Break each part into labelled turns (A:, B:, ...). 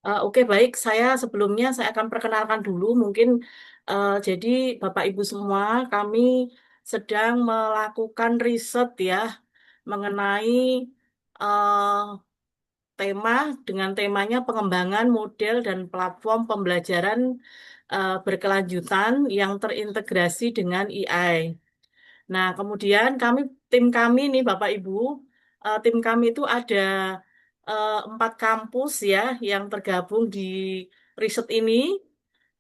A: Oke, baik. Sebelumnya saya akan perkenalkan dulu. Mungkin jadi Bapak Ibu semua, kami sedang melakukan riset ya mengenai eh, tema dengan temanya pengembangan model dan platform pembelajaran berkelanjutan yang terintegrasi dengan AI. Nah, kemudian tim kami nih Bapak Ibu, tim kami itu ada 4 kampus ya yang tergabung di riset ini.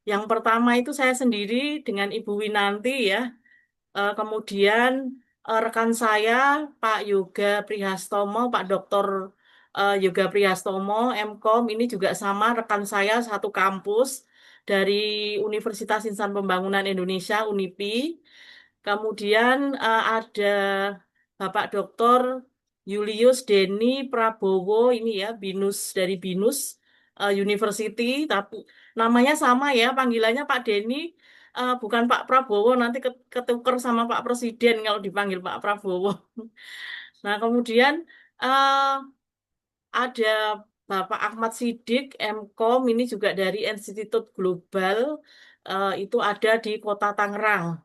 A: Yang pertama itu saya sendiri dengan Ibu Winanti ya. Kemudian rekan saya Pak Yoga Prihastomo, Pak Dr. Yoga Prihastomo, MKOM ini juga sama rekan saya satu kampus dari Universitas Insan Pembangunan Indonesia, UNIPI. Kemudian ada Bapak Dr. Julius Denny Prabowo ini ya, dari Binus University, tapi namanya sama ya, panggilannya Pak Denny, bukan Pak Prabowo, nanti ketuker sama Pak Presiden kalau dipanggil Pak Prabowo. Nah, kemudian eh, ada Bapak Ahmad Sidik, MKOM, ini juga dari Institut Global, itu ada di Kota Tangerang.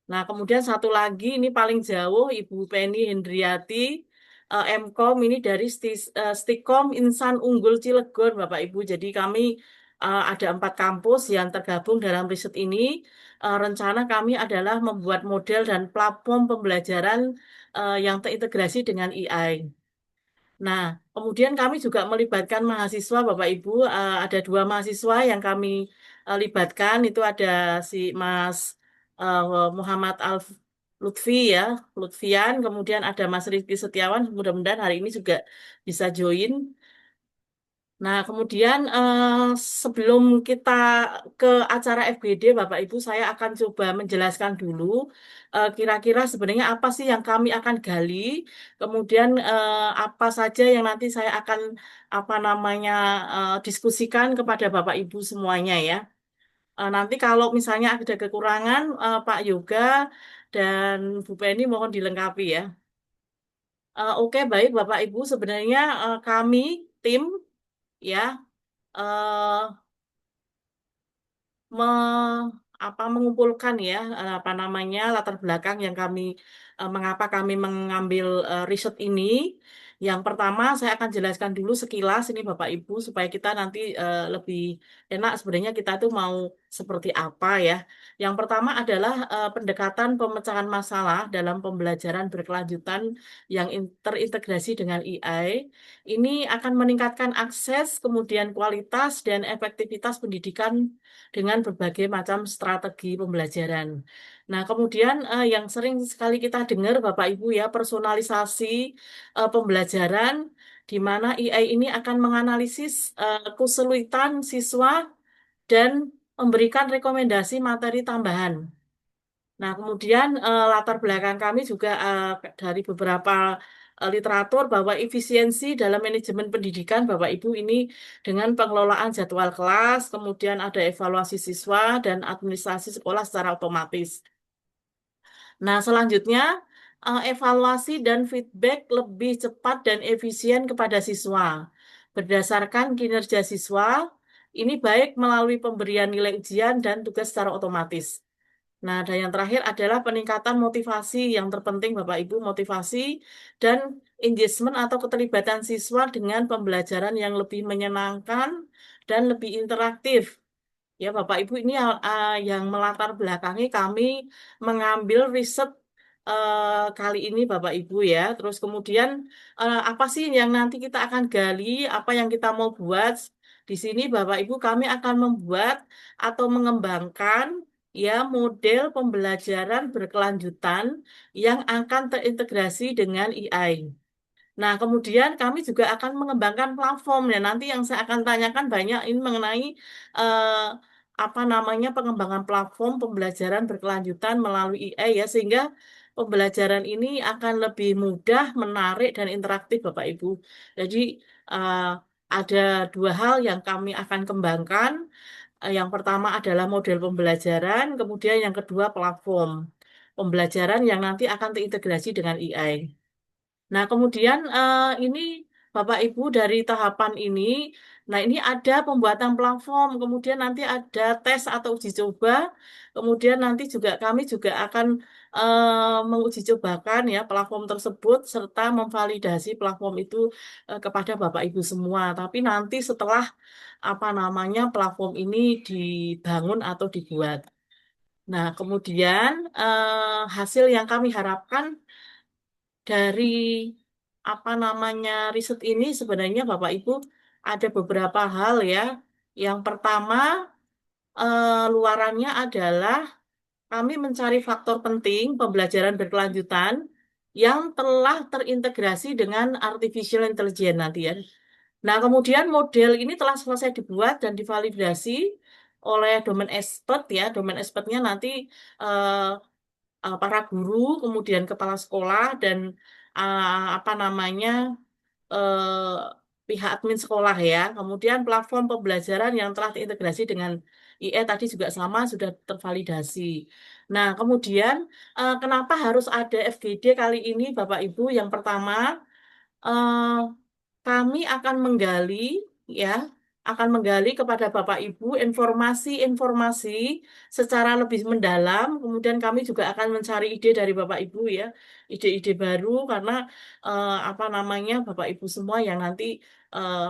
A: Nah, kemudian satu lagi ini paling jauh Ibu Penny Hendriati, MKOM ini dari Stikom Insan Unggul Cilegon, Bapak Ibu. Jadi kami ada 4 kampus yang tergabung dalam riset ini. Rencana kami adalah membuat model dan platform pembelajaran yang terintegrasi dengan AI. Nah, kemudian kami juga melibatkan mahasiswa, Bapak Ibu. Ada 2 mahasiswa yang kami libatkan. Itu ada si Mas eh, Muhammad Lutfi ya, Lutfian. Kemudian ada Mas Rizky Setiawan. Mudah-mudahan hari ini juga bisa join. Nah, kemudian sebelum kita ke acara FGD, Bapak Ibu, saya akan coba menjelaskan dulu kira-kira sebenarnya apa sih yang kami akan gali, kemudian apa saja yang nanti saya akan apa namanya diskusikan kepada Bapak Ibu semuanya ya. Nanti kalau misalnya ada kekurangan, Pak Yoga dan Bu Penny mohon dilengkapi ya. Oke, baik Bapak Ibu, sebenarnya kami tim ya. eh me, mengumpulkan ya apa namanya latar belakang yang mengapa kami mengambil riset ini. Yang pertama saya akan jelaskan dulu sekilas ini Bapak Ibu supaya kita nanti lebih enak sebenarnya kita tuh mau seperti apa ya. Yang pertama adalah pendekatan pemecahan masalah dalam pembelajaran berkelanjutan yang terintegrasi dengan AI. Ini akan meningkatkan akses, kemudian kualitas dan efektivitas pendidikan dengan berbagai macam strategi pembelajaran. Nah, kemudian yang sering sekali kita dengar Bapak Ibu ya, personalisasi pembelajaran di mana AI ini akan menganalisis kesulitan siswa dan memberikan rekomendasi materi tambahan. Nah, kemudian latar belakang kami juga dari beberapa literatur bahwa efisiensi dalam manajemen pendidikan, Bapak Ibu ini dengan pengelolaan jadwal kelas, kemudian ada evaluasi siswa dan administrasi sekolah secara otomatis. Nah, selanjutnya evaluasi dan feedback lebih cepat dan efisien kepada siswa. Berdasarkan kinerja siswa, ini baik melalui pemberian nilai ujian dan tugas secara otomatis. Nah, dan yang terakhir adalah peningkatan motivasi yang terpenting Bapak Ibu, motivasi dan engagement atau keterlibatan siswa dengan pembelajaran yang lebih menyenangkan dan lebih interaktif. Ya, Bapak Ibu ini yang melatar belakangi kami mengambil riset kali ini Bapak Ibu ya. Terus kemudian apa sih yang nanti kita akan gali, apa yang kita mau buat di sini Bapak Ibu kami akan membuat atau mengembangkan ya model pembelajaran berkelanjutan yang akan terintegrasi dengan AI. Nah, kemudian kami juga akan mengembangkan platform ya. Nanti yang saya akan tanyakan banyak ini mengenai eh, apa namanya pengembangan platform pembelajaran berkelanjutan melalui AI ya, sehingga pembelajaran ini akan lebih mudah, menarik dan interaktif, Bapak Ibu. Jadi eh, ada 2 hal yang kami akan kembangkan. Yang pertama adalah model pembelajaran, kemudian yang kedua platform pembelajaran yang nanti akan terintegrasi dengan AI. Nah, kemudian ini Bapak Ibu dari tahapan ini Nah, ini ada pembuatan platform, kemudian nanti ada tes atau uji coba, kemudian nanti juga kami juga akan menguji cobakan ya platform tersebut serta memvalidasi platform itu kepada Bapak Ibu semua. Tapi nanti setelah apa namanya platform ini dibangun atau dibuat. Nah, kemudian hasil yang kami harapkan dari apa namanya riset ini sebenarnya Bapak Ibu ada beberapa hal ya. Yang pertama, luarannya adalah kami mencari faktor penting pembelajaran berkelanjutan yang telah terintegrasi dengan artificial intelligence nanti ya. Nah, kemudian model ini telah selesai dibuat dan divalidasi oleh domain expert ya. Domain expertnya nanti eh, para guru, kemudian kepala sekolah dan apa namanya eh, pihak admin sekolah ya. Kemudian platform pembelajaran yang telah terintegrasi dengan IE tadi juga sama sudah tervalidasi. Nah, kemudian kenapa harus ada FGD kali ini, Bapak Ibu? Yang pertama, eh, kami akan menggali ya, akan menggali kepada Bapak Ibu informasi-informasi secara lebih mendalam. Kemudian kami juga akan mencari ide dari Bapak Ibu ya, ide-ide baru karena apa namanya Bapak Ibu semua yang nanti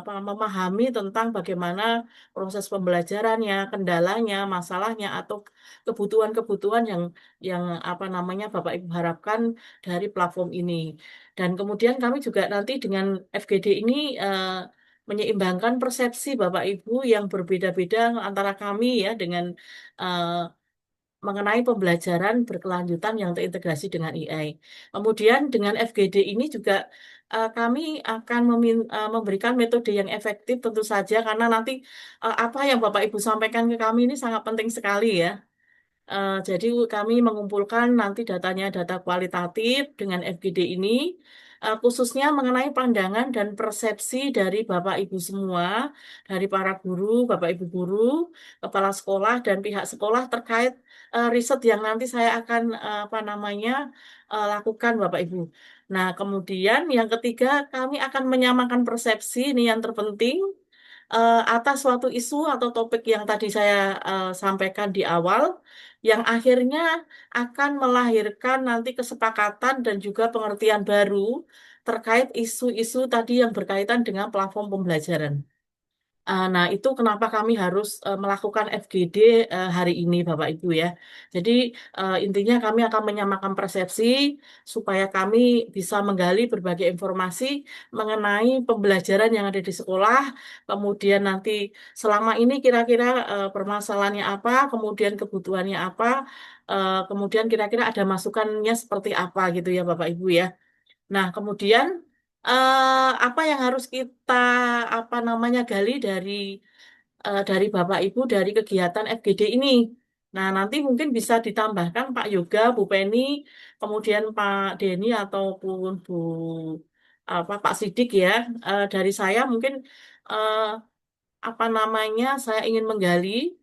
A: memahami tentang bagaimana proses pembelajarannya, kendalanya, masalahnya atau kebutuhan-kebutuhan yang apa namanya Bapak Ibu harapkan dari platform ini. Dan kemudian kami juga nanti dengan FGD ini menyeimbangkan persepsi Bapak Ibu yang berbeda-beda antara kami ya dengan eh, mengenai pembelajaran berkelanjutan yang terintegrasi dengan AI. Kemudian dengan FGD ini juga kami akan memberikan metode yang efektif tentu saja karena nanti apa yang Bapak Ibu sampaikan ke kami ini sangat penting sekali ya. Jadi kami mengumpulkan nanti datanya data kualitatif dengan FGD ini, khususnya mengenai pandangan dan persepsi dari Bapak Ibu semua, dari para guru, Bapak Ibu guru, kepala sekolah dan pihak sekolah terkait riset yang nanti saya akan apa namanya lakukan Bapak Ibu. Nah, kemudian yang ketiga kami akan menyamakan persepsi ini yang terpenting atas suatu isu atau topik yang tadi saya sampaikan di awal, yang akhirnya akan melahirkan nanti kesepakatan dan juga pengertian baru terkait isu-isu tadi yang berkaitan dengan platform pembelajaran. Nah, itu kenapa kami harus melakukan FGD hari ini, Bapak Ibu ya. Jadi, intinya kami akan menyamakan persepsi supaya kami bisa menggali berbagai informasi mengenai pembelajaran yang ada di sekolah. Kemudian nanti selama ini kira-kira permasalahannya apa, kemudian kebutuhannya apa, kemudian kira-kira ada masukannya seperti apa gitu ya, Bapak Ibu ya. Nah, kemudian apa yang harus kita apa namanya gali dari Bapak Ibu dari kegiatan FGD ini? Nah, nanti mungkin bisa ditambahkan Pak Yoga, Bu Penny, kemudian Pak Denny ataupun Bu Pak Sidik ya. Dari saya mungkin eh, apa namanya saya ingin menggali.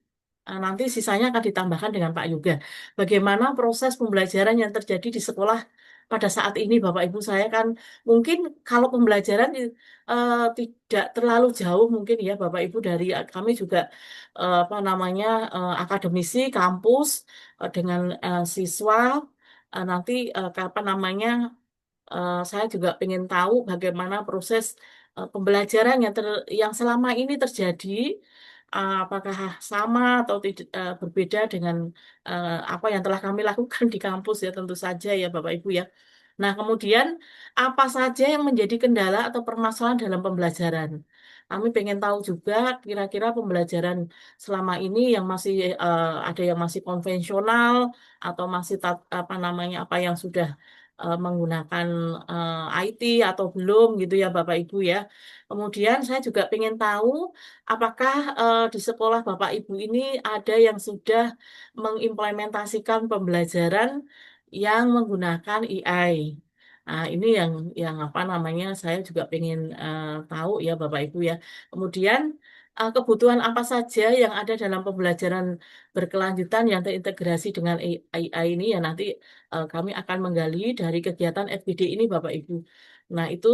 A: Nanti sisanya akan ditambahkan dengan Pak Yoga. Bagaimana proses pembelajaran yang terjadi di sekolah pada saat ini, Bapak Ibu saya kan mungkin kalau pembelajaran tidak terlalu jauh mungkin ya Bapak Ibu dari kami juga apa namanya akademisi kampus dengan siswa nanti apa namanya saya juga ingin tahu bagaimana proses pembelajaran yang selama ini terjadi, apakah sama atau tidak berbeda dengan apa yang telah kami lakukan di kampus ya tentu saja ya Bapak Ibu ya. Nah, kemudian apa saja yang menjadi kendala atau permasalahan dalam pembelajaran? Kami pengen tahu juga kira-kira pembelajaran selama ini yang masih ada yang masih konvensional atau masih apa namanya apa yang sudah menggunakan IT atau belum gitu ya Bapak Ibu ya. Kemudian saya juga pengen tahu apakah di sekolah Bapak Ibu ini ada yang sudah mengimplementasikan pembelajaran yang menggunakan AI. Nah, ini yang apa namanya saya juga pengen tahu ya Bapak Ibu ya. Kemudian kebutuhan apa saja yang ada dalam pembelajaran berkelanjutan yang terintegrasi dengan AI ini ya nanti kami akan menggali dari kegiatan FGD ini Bapak Ibu. Nah, itu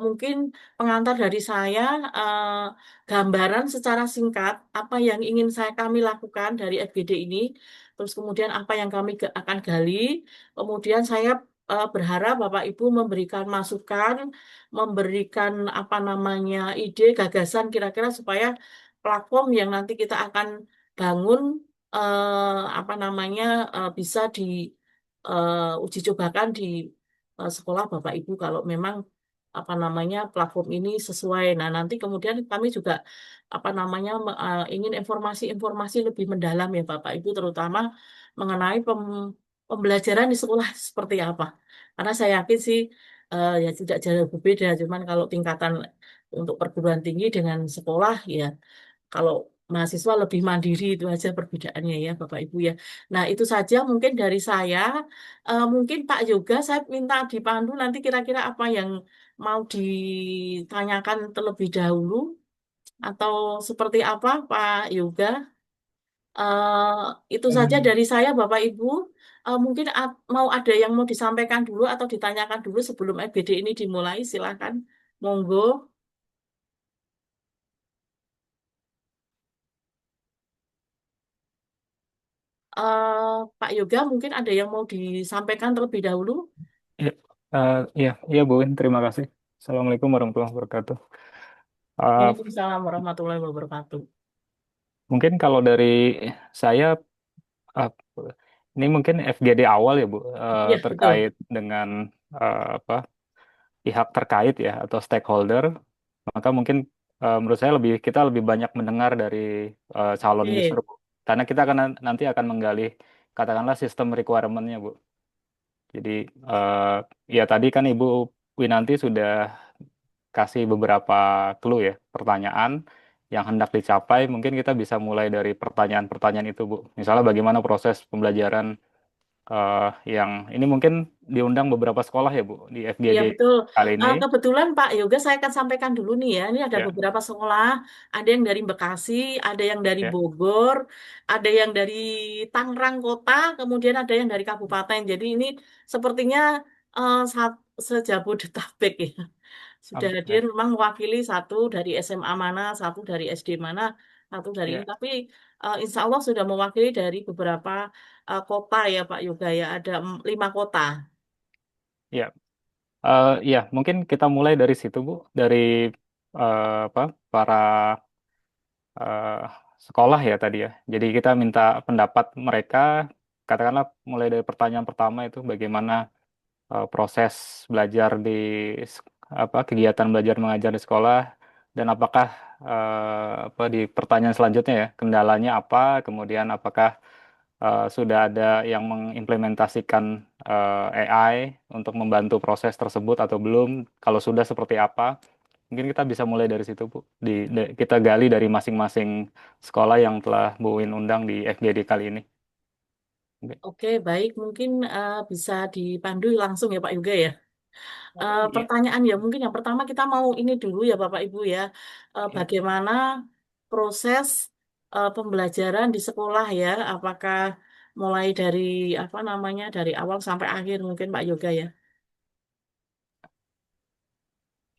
A: mungkin pengantar dari saya, eh, gambaran secara singkat apa yang ingin kami lakukan dari FGD ini, terus kemudian apa yang kami akan gali, kemudian saya berharap Bapak Ibu memberikan masukan, memberikan apa namanya ide, gagasan kira-kira supaya platform yang nanti kita akan bangun apa namanya bisa di uji cobakan di sekolah Bapak Ibu kalau memang apa namanya platform ini sesuai. Nah, nanti kemudian kami juga apa namanya ingin informasi-informasi lebih mendalam ya Bapak Ibu terutama mengenai pembelajaran di sekolah seperti apa. Karena saya yakin sih ya tidak jauh berbeda, cuman kalau tingkatan untuk perguruan tinggi dengan sekolah ya kalau mahasiswa lebih mandiri itu aja perbedaannya ya Bapak Ibu ya. Nah, itu saja mungkin dari saya. Mungkin Pak Yoga saya minta dipandu nanti kira-kira apa yang mau ditanyakan terlebih dahulu atau seperti apa Pak Yoga. Itu saja
B: Hmm.
A: dari saya Bapak Ibu. Mungkin mau ada yang mau disampaikan dulu atau ditanyakan dulu sebelum FGD ini dimulai, silakan. Monggo. Pak Yoga mungkin ada yang mau disampaikan terlebih dahulu.
B: Ya, ya, ya Bu Win, terima kasih. Assalamualaikum warahmatullahi wabarakatuh. Eh,
A: Waalaikumsalam warahmatullahi wabarakatuh.
B: Mungkin kalau dari saya, eh, ini mungkin FGD awal ya Bu,
A: Iya, betul.
B: terkait dengan apa pihak terkait ya atau stakeholder. Maka mungkin menurut saya kita lebih banyak mendengar dari calon user
A: Oke.
B: Bu. Karena kita akan nanti akan menggali katakanlah sistem requirement-nya Bu. Jadi ya tadi kan Ibu Winanti sudah kasih beberapa clue ya, pertanyaan yang hendak dicapai. Mungkin kita bisa mulai dari pertanyaan-pertanyaan itu, Bu. Misalnya bagaimana proses pembelajaran eh, yang ini mungkin diundang beberapa sekolah ya, Bu, di
A: Iya
B: FGD
A: betul.
B: kali ini.
A: Kebetulan Pak Yoga saya akan sampaikan dulu nih ya. Ini ada
B: Ya,
A: beberapa sekolah, ada yang dari Bekasi, ada yang dari
B: ya,
A: Bogor, ada yang dari Tangerang Kota, kemudian ada yang dari Kabupaten. Jadi ini sepertinya sejabodetabek ya. Sudah hadir
B: ya,
A: memang mewakili satu dari SMA mana, satu dari SD mana, satu dari ini.
B: ya,
A: Tapi insya Allah sudah mewakili dari beberapa kota ya Pak Yoga ya. Ada 5 kota.
B: ya. Ya, mungkin kita mulai dari situ, Bu. Dari apa para eh, sekolah ya tadi ya. Jadi kita minta pendapat mereka, katakanlah mulai dari pertanyaan pertama itu bagaimana proses belajar di apa kegiatan belajar mengajar di sekolah dan apakah apa di pertanyaan selanjutnya ya kendalanya apa, kemudian apakah sudah ada yang mengimplementasikan AI untuk membantu proses tersebut atau belum, kalau sudah seperti apa. Mungkin kita bisa mulai dari situ, Bu. Kita gali dari masing-masing sekolah yang telah Bu Win undang di FGD kali ini. Oke.
A: Oke, baik. Mungin bisa dipandu langsung ya Pak Yoga ya.
B: Iya,
A: Pertanyaan ya, mungkin yang pertama kita mau ini dulu ya Bapak Ibu ya.
B: iya,
A: Bagaimana proses pembelajaran di sekolah ya? Apakah mulai dari apa namanya dari awal sampai akhir mungkin Pak Yoga ya?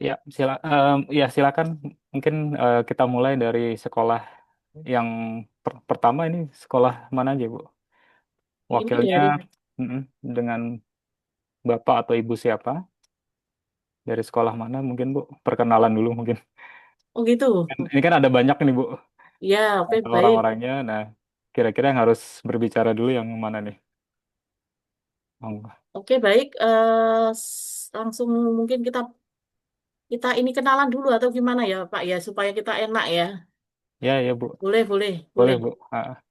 B: iya, ya silakan. Mungkin kita mulai dari sekolah yang pertama ini sekolah mana aja, Bu?
A: Ini
B: Wakilnya
A: dari
B: mm, dengan Bapak atau Ibu siapa? Dari sekolah mana mungkin, Bu? Perkenalan dulu mungkin.
A: oh gitu.
B: Ini kan ada banyak nih, Bu,
A: Ya, oke baik.
B: orang-orangnya. Nah, kira-kira yang harus berbicara dulu yang mana nih? Oh,
A: Oke baik. Langsung mungkin kita kita ini kenalan dulu atau gimana ya Pak ya supaya kita enak ya.
B: ya, ya, Bu.
A: Boleh, boleh,
B: Boleh,
A: boleh.
B: Bu. Ah,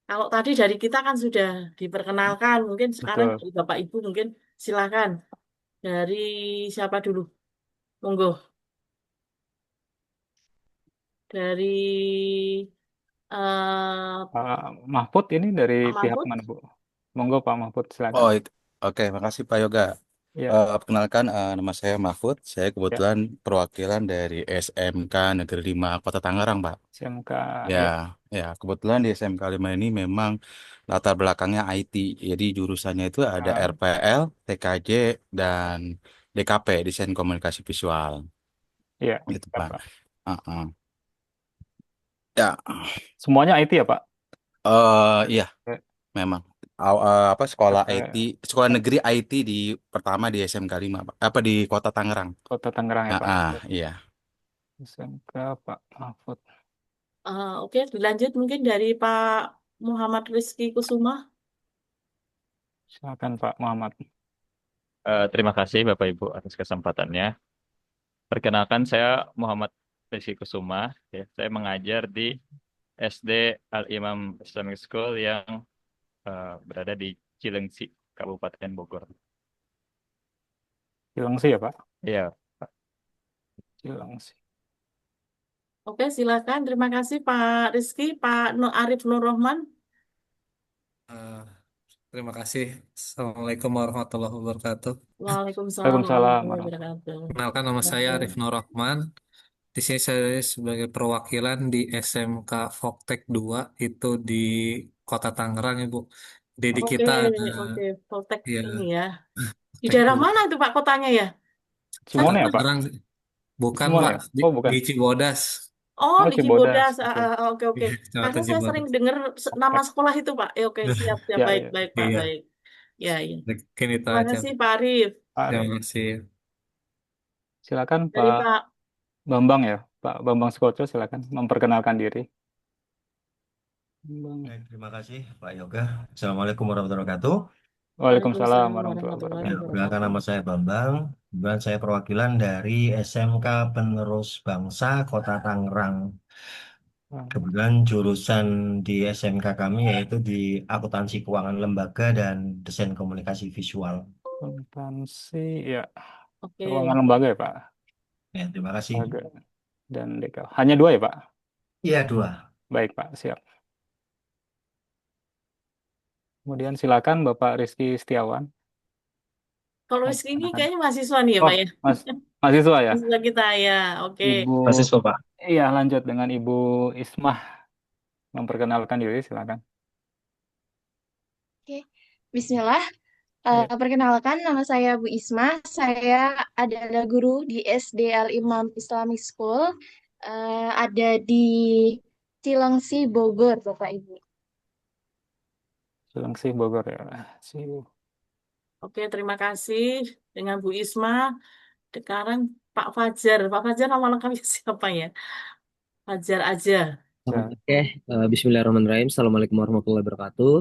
A: Kalau tadi dari kita kan sudah diperkenalkan, mungkin sekarang
B: betul.
A: dari Bapak Ibu mungkin silakan dari siapa dulu? Monggo. Dari
B: Mahfud ini dari
A: Pak
B: pihak
A: Mahfud.
B: mana, Bu? Monggo, Pak Mahfud, silakan.
A: Oh,
B: Ya,
A: oke, makasih Pak Yoga.
B: ya,
A: Perkenalkan, nama saya Mahfud. Saya
B: ya.
A: kebetulan perwakilan dari SMK Negeri 5 Kota Tangerang, Pak.
B: SMK,
A: Ya,
B: ya.
A: ya, kebetulan di SMK 5 ini memang latar belakangnya IT. Jadi jurusannya itu ada
B: Ah,
A: RPL, TKJ, dan
C: DKP, Desain Komunikasi Visual.
B: Iya,
C: Gitu,
B: ya,
C: Pak.
B: Pak.
C: Heeh. Ya,
B: Semuanya IT ya, Pak?
C: iya,
B: Eh,
C: memang. Apa sekolah IT,
B: Sampai
C: sekolah negeri IT di pertama di SMK 5, Pak. Apa di Kota Tangerang.
B: Kota Tangerang ya, Pak?
C: Iya.
B: SMK Pak Mahfud.
A: Oke, dilanjut mungkin dari Pak Muhammad Rizky Kusuma.
B: Silakan Pak Muhammad.
D: Terima kasih Bapak Ibu atas kesempatannya. Perkenalkan saya Muhammad Rizky Kusuma. Ya, saya mengajar di SD Al-Imam Islamic School yang berada di Cilengsi, Kabupaten Bogor.
B: Cilengsi ya, Pak?
D: Iya,
B: Cilengsi.
A: Oke, silakan. Terima kasih Pak Rizky, Pak Arif Nur Rohman.
E: Eh, Terima kasih. Assalamualaikum warahmatullahi wabarakatuh.
A: Waalaikumsalam
B: Waalaikumsalam
A: warahmatullahi
B: warahmatullahi
A: wabarakatuh.
E: Kenalkan nama saya
A: Oke.
E: Arif Nur Rahman. Di sini saya sebagai perwakilan di SMK Voktek 2 itu di Kota Tangerang, Ibu. Jadi di
A: Oke,
E: kita ada
A: oke. Poltek
E: ya
A: ini ya. Di
E: Voktek
A: daerah
E: 2
A: mana itu Pak kotanya ya? Saya
E: Kota
B: Cimone ya, Pak?
E: Tangerang. Bukan,
B: Cimone
E: Pak,
B: ya? Oh, bukan.
E: di Cibodas.
A: Oh,
B: Oh,
A: di
B: Cibodas.
A: Cibodas.
B: Oke.
A: Oke, oke.
E: Iya,
A: Karena
E: Kecamatan
A: saya sering
E: Cibodas.
A: dengar nama
B: Voktek.
A: sekolah itu Pak. Oke, siap, siap.
B: Ya,
A: Baik,
B: ya.
A: baik Pak,
E: Iya,
A: baik. Ya, ya.
E: mungkin itu
A: Terima
E: aja.
A: kasih Pak Arif.
B: Pak
E: Terima
B: Arif.
E: kasih.
B: Silakan
A: Dari
B: Pak
A: Pak.
B: Bambang ya. Pak Bambang Sukoco, silakan memperkenalkan diri. Bambang.
F: Baik, terima kasih Pak Yoga. Assalamualaikum warahmatullahi wabarakatuh.
B: Waalaikumsalam
A: Waalaikumsalam
B: warahmatullahi
A: warahmatullahi
F: Ya,
B: wabarakatuh.
F: perkenalkan
A: wabarakatuh.
F: nama saya Bambang. Kebetulan saya perwakilan dari SMK Penerus Bangsa Kota Tangerang. Kebetulan jurusan di SMK kami yaitu di Akuntansi Keuangan Lembaga dan Desain Komunikasi Visual.
B: Akuntansi, ya. Keuangan
A: Oke.
B: lembaga ya, Pak?
F: Ya, terima kasih.
B: Lembaga dan legal. Hanya dua ya, Pak?
F: Iya, dua.
B: Baik, Pak. Siap. Kemudian silakan Bapak Rizky Setiawan
A: Kalau Rizky ini
B: memperkenalkan.
A: kayaknya mahasiswa nih ya
B: Oh,
A: Pak ya.
B: Mas, mahasiswa ya?
A: Mahasiswa kita ya. Oke.
B: Ibu,
D: mahasiswa Pak.
B: iya lanjut dengan Ibu Ismah memperkenalkan diri, silakan.
G: Oke, Bismillah.
B: Iya,
G: Perkenalkan, nama saya Bu Isma. Saya adalah guru di SD Al Imam Islamic School. Ada di Cilengsi, Bogor, Bapak Ibu.
B: Cilengsi Bogor ya.
A: Oke, terima kasih dengan Bu Isma. Sekarang Pak Fajar. Pak Fajar nama lengkapnya siapa ya? Fajar aja.
H: Oke, Bismillahirrahmanirrahim. Assalamualaikum warahmatullahi wabarakatuh.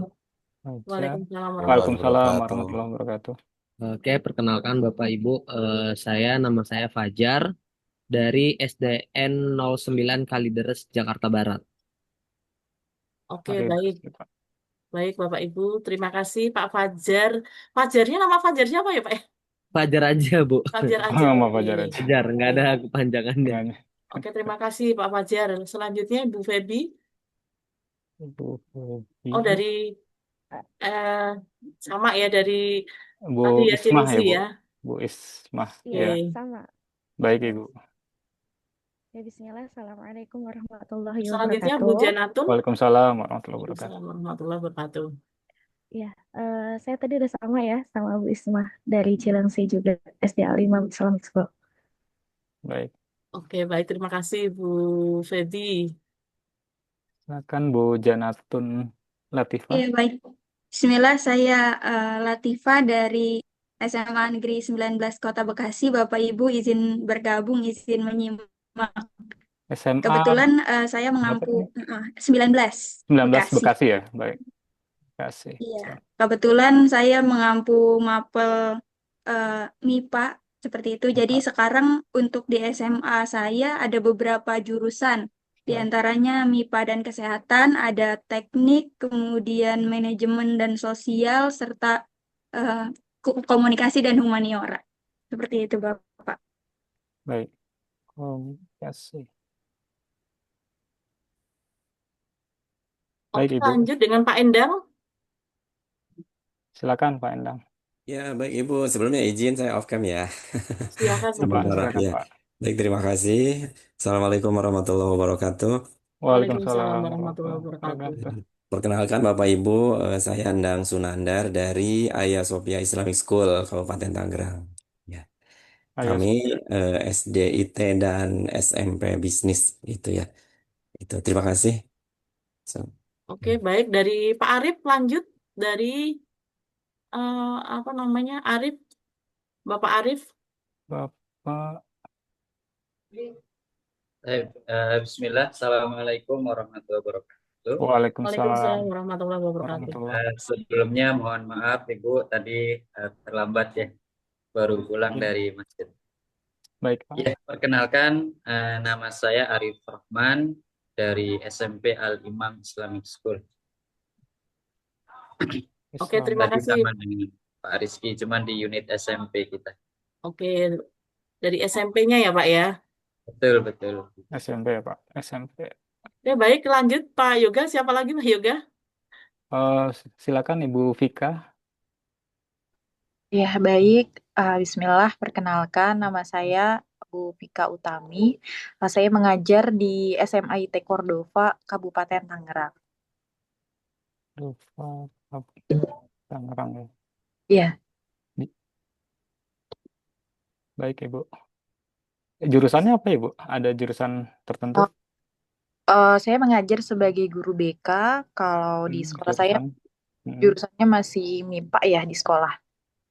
B: Fajar.
A: Waalaikumsalam
C: Warahmatullahi
A: warahmatullahi
B: Waalaikumsalam
C: wabarakatuh.
B: warahmatullahi wabarakatuh.
H: Oke, perkenalkan Bapak Ibu, nama saya Fajar dari SDN 09 Kalideres, Jakarta Barat.
A: Oke,
B: Mari,
A: baik. Baik, Bapak Ibu. Terima kasih Pak Fajar. Fajarnya nama Fajar siapa ya Pak?
H: Fajar aja, Bu.
A: Fajar aja.
B: Sama
A: Oke.
B: Fajar aja.
H: Fajar, nggak
A: Baik.
H: ada kepanjangannya.
B: Dengan
A: Oke, terima kasih Pak Fajar. Selanjutnya Ibu Feby.
B: Ibu
A: Oh,
B: Febi.
A: dari eh, sama ya dari
B: Bu
A: tadi ya
B: Ismah
A: Cilengsi
B: ya, Bu.
A: ya.
B: Bu Ismah.
G: Iya,
B: Iya,
A: Oke.
G: sama.
B: baik Ibu.
G: Ya, Bismillah. Assalamualaikum warahmatullahi
A: Selanjutnya Bu
G: wabarakatuh.
A: Janatun.
B: Waalaikumsalam warahmatullahi wabarakatuh.
A: Waalaikumsalam warahmatullahi wabarakatuh.
G: Ya, saya tadi udah sama ya sama Bu Isma dari Cilengsi juga SD Al Imam Islamic School.
B: Baik.
A: Oke, baik. Terima kasih Bu Feby.
B: Silakan Bu Janatun Latifah.
I: Iya, baik. Bismillah, saya Latifa dari SMA Negeri 19 Kota Bekasi. Bapak Ibu izin bergabung, izin menyimak.
B: SMA
I: Kebetulan saya
B: berapa
I: mengampu
B: ini?
I: 19
B: 19
I: Bekasi.
B: Bekasi ya. Baik. Bekasi.
I: Iya,
B: Siap.
I: kebetulan saya mengampu mapel MIPA seperti itu. Jadi
B: Pak.
I: sekarang untuk di SMA saya ada beberapa jurusan. Di
B: Baik.
I: antaranya MIPA dan Kesehatan, ada teknik, kemudian manajemen dan sosial, serta eh, komunikasi dan humaniora. Seperti itu, Bapak.
B: Baik. Komunikasi. Baik
A: Oke,
B: Ibu.
A: lanjut dengan Pak Endang.
B: Silakan Pak Endang.
J: Ya, baik Ibu. Sebelumnya izin saya off cam ya.
A: Silakan
B: Ya, Pak.
A: Bapak.
J: Sebentar,
B: Silakan
J: ya.
B: Pak.
J: Baik, terima kasih. Assalamualaikum warahmatullahi wabarakatuh.
A: Waalaikumsalam
B: Waalaikumsalam
A: warahmatullahi
B: warahmatullahi
A: wabarakatuh.
B: wabarakatuh.
J: Perkenalkan Bapak Ibu, saya Andang Sunandar dari Ayah Sophia Islamic School, Kabupaten Tangerang. Ya.
B: Ayo,
J: Kami SD IT dan SMP Bisnis itu ya. Itu terima kasih. So,
A: Oke, baik. Dari Pak Arif lanjut dari apa namanya Arif, Bapak Arif.
B: Bapak.
K: Bismillah, Assalamualaikum warahmatullahi wabarakatuh.
A: Waalaikumsalam
B: Waalaikumsalam
A: warahmatullahi wabarakatuh.
B: warahmatullahi
K: Sebelumnya mohon maaf Ibu, tadi terlambat ya, baru pulang
B: wabarakatuh.
K: dari masjid.
B: Baik, Pak.
K: Ya, perkenalkan nama saya Arif Rahman dari SMP Al-Imam Islamic School.
A: Oke,
B: Islam.
A: terima
K: Tadi
A: kasih.
K: sama dengan Pak Rizky, cuman di unit SMP kita.
A: Oke, dari SMP-nya ya Pak ya.
K: Betul, betul.
B: SMP ya, Pak. SMP.
A: Oke, baik. Lanjut Pak Yoga. Siapa lagi Pak Yoga?
B: Silakan Ibu Vika.
L: Ya, baik. Bismillah, perkenalkan nama saya Bu Pika Utami. Saya mengajar di SMA IT Cordova, Kabupaten Tangerang.
B: Dova, Tangerang ya.
L: Iya,
B: Baik, Ibu. Jurusannya apa, Ibu? Ada jurusan tertentu?
L: saya mengajar sebagai guru BK. Kalau di sekolah saya,
B: Jurusan.
L: jurusannya masih MIPA ya di sekolah.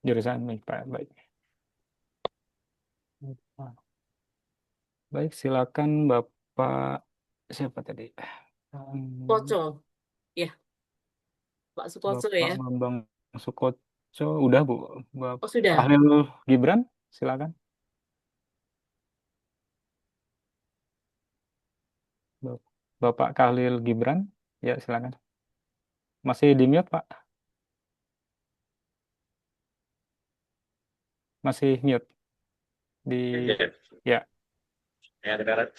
B: Jurusan MIPA, baik. MIPA. Baik, silakan Bapak siapa tadi?
A: Koco. Ya, Pak Sukoco
B: Bapak
A: ya.
B: Bambang Sukoco, udah Bu.
A: Oh, sudah.
B: Kahlil Gibran, silakan. Bapak Kahlil Gibran, ya silakan. Masih di mute, Pak? Masih mute di ya.
M: Ya, dengar.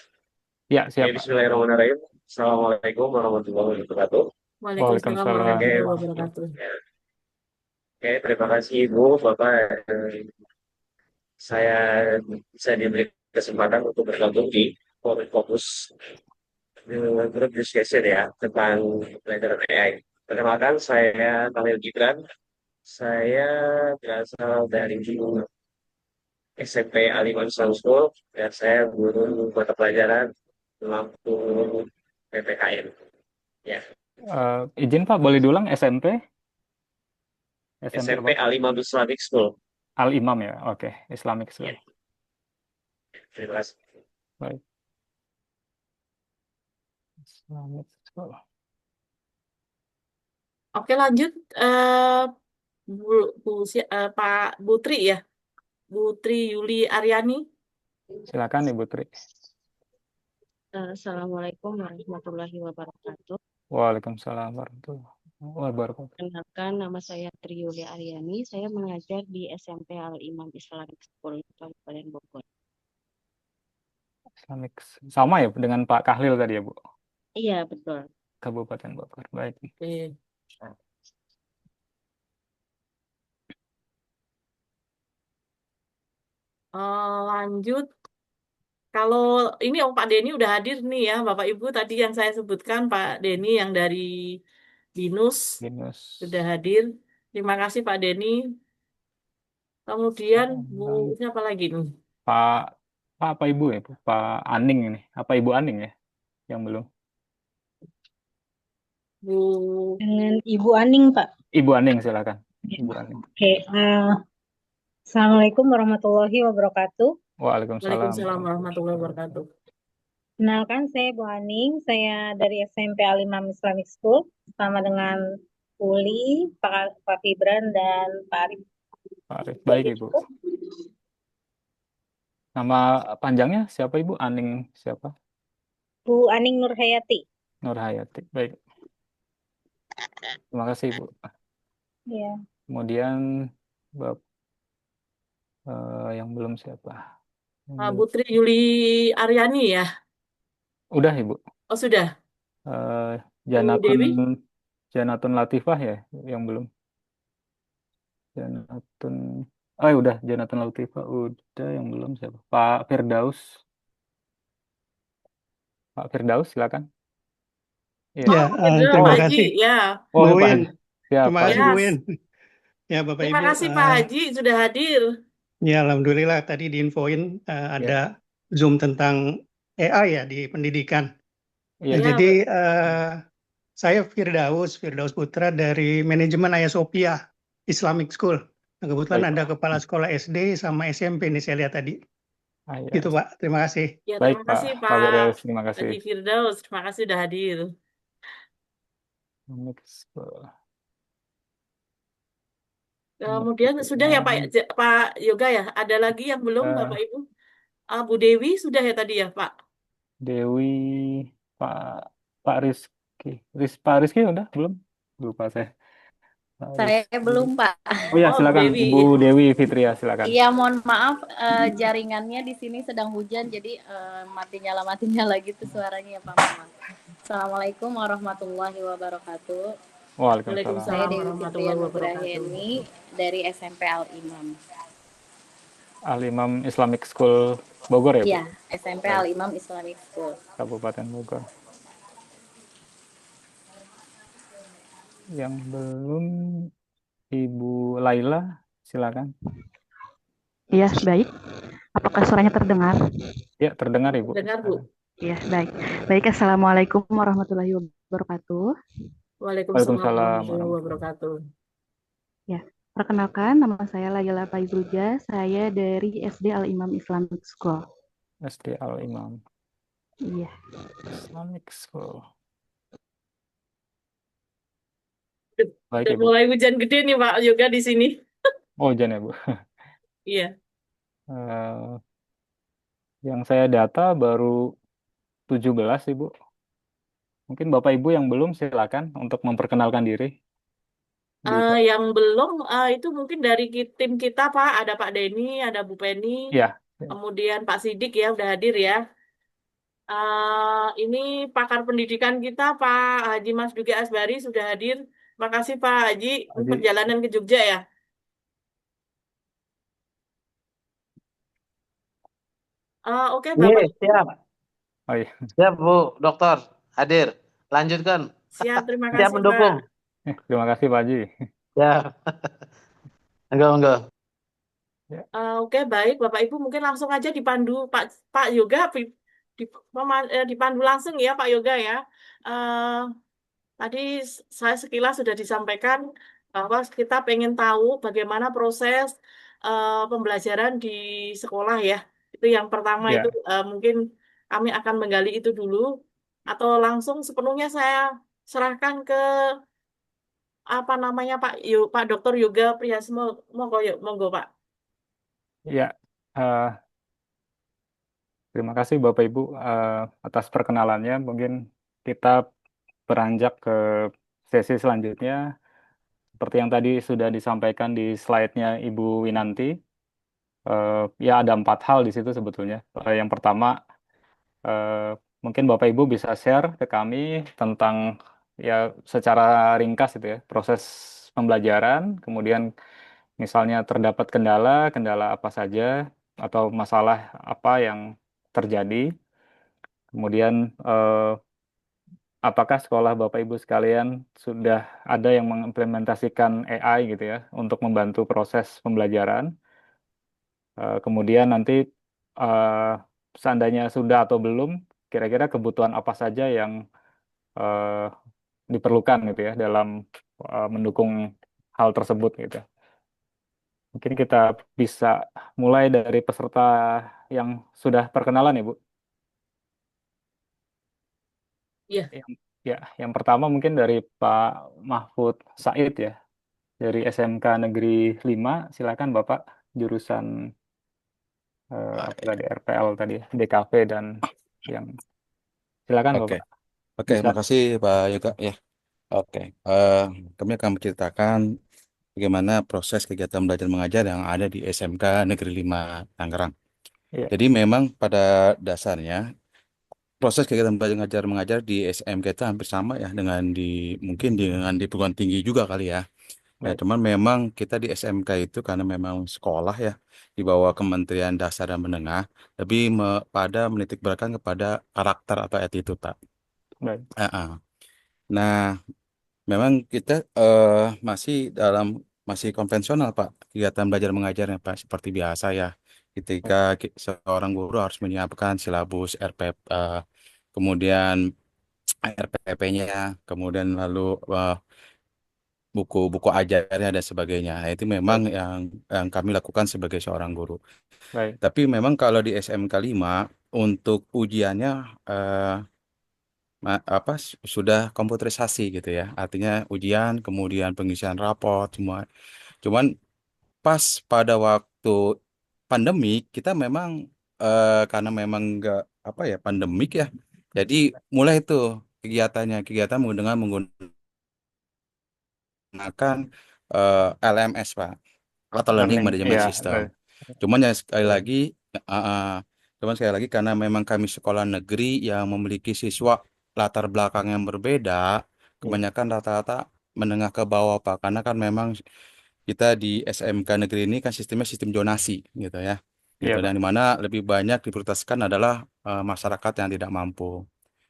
B: Ya, siap, Pak.
M: Bismillahirrahmanirrahim. Assalamualaikum warahmatullahi wabarakatuh.
A: Waalaikumsalam warahmatullahi wabarakatuh.
M: Oke, terima kasih Ibu, Bapak. Saya bisa diberi kesempatan untuk bergabung di fokus grup discussion ya tentang pelajaran AI. Perkenalkan, saya Khalil Gibran. Saya berasal dari SMP Al-Imam Islam School dan saya guru mata pelajaran Lampung PPKN. Ya.
B: Izin Pak, boleh diulang SMP?
M: SMP Al-Imam Islamic School.
B: Al-Imam ya, oke. Islamic School.
M: Ya. Terima kasih.
B: Baik. Islamic School.
A: Oke, lanjut. Pak Butri ya. Butri Yuli Aryani.
B: Silakan Ibu Tri.
N: Assalamualaikum warahmatullahi wabarakatuh.
B: Waalaikumsalam warahmatullahi wabarakatuh.
N: Perkenalkan, nama saya Triyuli Aryani. Saya mengajar di SMP Al-Imam Islamic School, Kabupaten Bogor.
B: Islamic sama ya dengan Pak Kahlil tadi ya, Bu?
N: Iya, betul.
B: Kabupaten Bogor. Baik.
A: Oke. Lanjut. Kalau ini Pak Denny udah hadir nih ya, Bapak Ibu tadi yang saya sebutkan Pak Denny yang dari BINUS sudah hadir. Terima kasih Pak Denny. Kemudian Bu siapa lagi nih?
B: Pak apa Ibu ya? Pak Aning ini. Apa Ibu Aning ya? Yang belum.
A: Bu
O: Dengan Ibu Aning, Pak.
B: Ibu Aning silakan. Ibu Aning.
O: Oke, Assalamualaikum warahmatullahi wabarakatuh.
A: Waalaikumsalam warahmatullahi wabarakatuh.
O: Kenalkan, saya Bu Aning, saya dari SMP Al-Imam Islamic School, bersama dengan Uli, Pak Fibran, dan Pak Arif.
B: Pak Arif, baik Ibu. Nama panjangnya siapa Ibu? Aning siapa?
O: Bu Aning Nurhayati.
B: Nurhayati, baik. Terima kasih Ibu.
O: Ya.
B: Kemudian yang belum siapa?
A: Putri Yuli Aryani ya?
B: Udah Ibu.
A: Oh sudah.
B: Janatun Latifah ya yang belum. Janatun. Udah Janatun Latifah udah yang belum siapa? Pak Firdaus. Pak Firdaus silakan.
P: Ya, terima kasih.
A: Ya.
P: Bu Win.
B: Siap,
P: Terima kasih Bu Win. Ya, Bapak
A: Terima
P: Ibu.
A: kasih Pak Haji sudah hadir.
P: Ya, alhamdulillah tadi diinfoin
B: Ya,
P: ada Zoom tentang AI ya di pendidikan.
B: iya,
P: Nah,
A: Ya,
P: jadi saya Firdaus Putra dari manajemen Ayasofya Islamic School. Nah, kebetulan
B: baik
P: ada
B: Pak.
P: kepala sekolah SD sama SMP nih saya lihat tadi.
B: Iya.
P: Gitu Pak, terima kasih.
A: ya
B: Baik
A: terima
B: Pak
A: kasih
B: Pak
A: Pak
B: Beres, terima kasih.
A: Haji Firdaus. Terima kasih sudah hadir.
B: Next,
A: Kemudian sudah ya Pak
B: kemudian
A: Pak Yoga ya. Ada lagi yang belum Bapak Ibu? Bu Dewi sudah ya tadi ya Pak?
B: Dewi, Pak Pak Rizky, Pak Rizky udah belum? Lupa saya. Pak
Q: Saya
B: Rizky.
Q: belum, Pak.
B: Oh ya,
A: Oh, Bu
B: silakan
A: Dewi.
B: Ibu Dewi Fitria, silakan.
Q: Iya, mohon maaf, jaringannya di sini sedang hujan, jadi mati nyala gitu suaranya ya Pak Mama. Assalamualaikum warahmatullahi wabarakatuh.
B: Waalaikumsalam.
Q: Saya
A: Waalaikumsalam
Q: Dewi
A: warahmatullahi
Q: Fitriana
A: wabarakatuh.
Q: Braheni dari SMP Al Imam.
B: Al Imam Islamic School Bogor ya, Bu?
Q: Iya, SMP Al Imam Islamic School.
B: Kabupaten Bogor. Yang belum Ibu Laila, silakan.
R: Iya, baik. Apakah suaranya terdengar?
B: Ya, terdengar Ibu.
A: Dengar Bu.
R: Iya, baik. Baik, Assalamualaikum warahmatullahi wabarakatuh.
A: Waalaikumsalam
B: Waalaikumsalam
A: warahmatullahi wabarakatuh.
R: Ya, perkenalkan nama saya Laila Paibruja, saya dari SD Al Imam Islamic School.
B: SD Al Imam
R: Iya.
B: Islamic School.
A: Udah
B: Baik Ibu.
A: mulai hujan gede nih Pak Yoga di sini.
B: Oh, hujan ya Bu.
A: Iya.
B: Yang saya data baru 17 Ibu. Mungkin Bapak Ibu yang belum silakan untuk memperkenalkan diri.
A: Yang belum itu mungkin dari tim kita Pak, ada Pak Denny, ada Bu Penny,
B: Ya,
A: kemudian Pak Sidik ya udah hadir ya. Ini pakar pendidikan kita Pak Haji Mas Duki Asbari sudah hadir. Terima kasih Pak Haji. Ini perjalanan ke Jogja ya. Oke Bapak.
S: Siap.
B: Oh iya.
S: Siap Bu, Dokter. Hadir. Lanjutkan.
A: Siap, terima
S: Siap
A: kasih
S: mendukung.
A: Pak.
B: Terima kasih Pak Haji.
S: Ya. Enggak.
A: Oke baik Bapak Ibu mungkin langsung aja dipandu Pak Yoga dipandu langsung ya Pak Yoga ya. Tadi saya sekilas sudah disampaikan bahwa kita pengen tahu bagaimana proses pembelajaran di sekolah ya. Itu yang pertama
B: Ya.
A: itu mungkin kami akan menggali itu dulu atau langsung sepenuhnya saya serahkan ke apa namanya Pak Dr. Yoga Priyasmo. Monggo Pak.
B: Ya, terima kasih Bapak Ibu atas perkenalannya. Mungkin kita beranjak ke sesi selanjutnya. Seperti yang tadi sudah disampaikan di slide-nya Ibu Winanti, ya ada 4 hal di situ sebetulnya. Yang pertama, mungkin Bapak Ibu bisa share ke kami tentang ya secara ringkas itu ya proses pembelajaran, kemudian misalnya terdapat kendala apa saja atau masalah apa yang terjadi, kemudian apakah sekolah Bapak Ibu sekalian sudah ada yang mengimplementasikan AI gitu ya untuk membantu proses pembelajaran. Kemudian nanti seandainya sudah atau belum, kira-kira kebutuhan apa saja yang diperlukan gitu ya dalam mendukung hal tersebut gitu. Mungkin kita bisa mulai dari peserta yang sudah perkenalan ya Bu.
A: Iya.
B: Ya, yang pertama mungkin dari Pak Mahfud Said ya, dari SMK Negeri 5. Silakan Bapak, jurusan apa tadi RPL tadi ya, DKV dan yang silakan
C: Oke.
B: Bapak.
C: Oke,
B: Bisa.
C: makasih Pak Yoga ya. Oke, kami akan menceritakan bagaimana proses kegiatan belajar mengajar yang ada di SMK Negeri 5 Tangerang.
B: Iya.
C: Jadi memang pada dasarnya proses kegiatan belajar mengajar di SMK itu hampir sama ya dengan mungkin dengan di perguruan tinggi juga kali ya. Ya,
B: Baik.
C: cuman memang kita di SMK itu karena memang sekolah ya di bawah Kementerian Dasar dan Menengah, lebih pada menitik beratkan kepada karakter atau attitude, Pak.
B: Baik.
C: Nah, memang kita masih dalam masih konvensional Pak, kegiatan belajar mengajarnya Pak, seperti biasa ya. Ketika seorang guru harus menyiapkan silabus kemudian RPP-nya, kemudian lalu buku-buku ajarnya dan sebagainya. Nah, itu memang
B: Baik,
C: yang kami lakukan sebagai seorang guru.
B: baik,
C: Tapi memang kalau di SMK 5 untuk ujiannya eh, sudah komputerisasi gitu ya. Artinya ujian, kemudian pengisian raport semua. Cuman pas pada waktu pandemik kita memang karena memang nggak pandemik ya. Jadi mulai itu kegiatan dengan menggunakan LMS Pak, atau Learning
B: learning,
C: Management
B: iya,
C: System. Cuman ya sekali
B: baik,
C: lagi, uh, uh, cuman sekali lagi karena memang kami sekolah negeri yang memiliki siswa latar belakang yang berbeda,
B: iya,
C: kebanyakan rata-rata menengah ke bawah Pak, karena kan memang kita di SMK negeri ini kan sistemnya sistem zonasi gitu ya, gitu.
B: iya
C: Dan
B: Pak,
C: di mana lebih banyak diprioritaskan adalah masyarakat yang tidak mampu.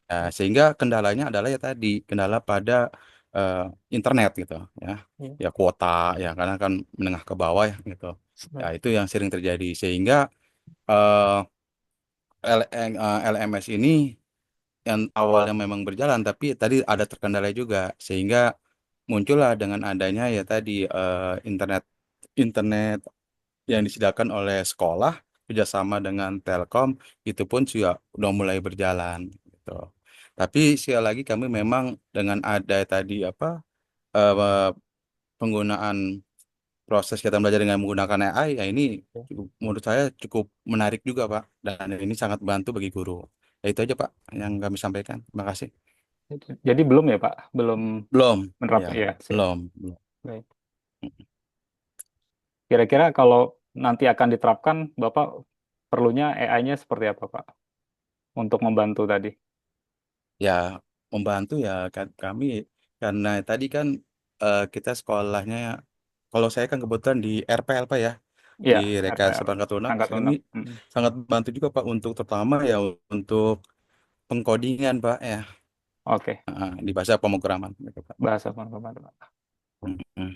C: Nah, sehingga kendalanya adalah ya tadi kendala pada eh, internet gitu ya,
B: iya,
C: ya kuota ya karena kan menengah ke bawah ya gitu. Ya
B: baik,
C: itu yang sering terjadi sehingga eh, LMS ini yang awalnya memang berjalan tapi tadi ada terkendala juga sehingga muncullah dengan adanya ya tadi internet internet yang disediakan oleh sekolah kerjasama dengan Telkom itu pun juga udah mulai berjalan gitu. Tapi sekali lagi kami memang dengan ada tadi eh, penggunaan proses kita belajar dengan menggunakan AI ya ini menurut saya cukup menarik juga Pak dan ini sangat bantu bagi guru. Ya, itu aja Pak yang kami sampaikan. Terima kasih.
B: jadi belum ya Pak, belum
C: Belum, ya,
B: menerapkan, ya, siap,
C: belum.
B: baik. Kira-kira kalau nanti akan diterapkan, Bapak perlunya AI-nya seperti apa Pak, untuk membantu tadi?
C: Ya membantu ya kami karena tadi kan kita sekolahnya kalau saya kan kebetulan di RPL Pak ya di
B: Iya,
C: Rekayasa
B: RPL,
C: Perangkat Lunak
B: angkat
C: ini
B: lunak. Mm.
C: sangat bantu juga Pak untuk terutama ya untuk pengkodingan Pak ya.
B: Oke,
C: Di bahasa pemrograman gitu, Pak.
B: bahasa pemrograman Pak.
C: Mm-mm.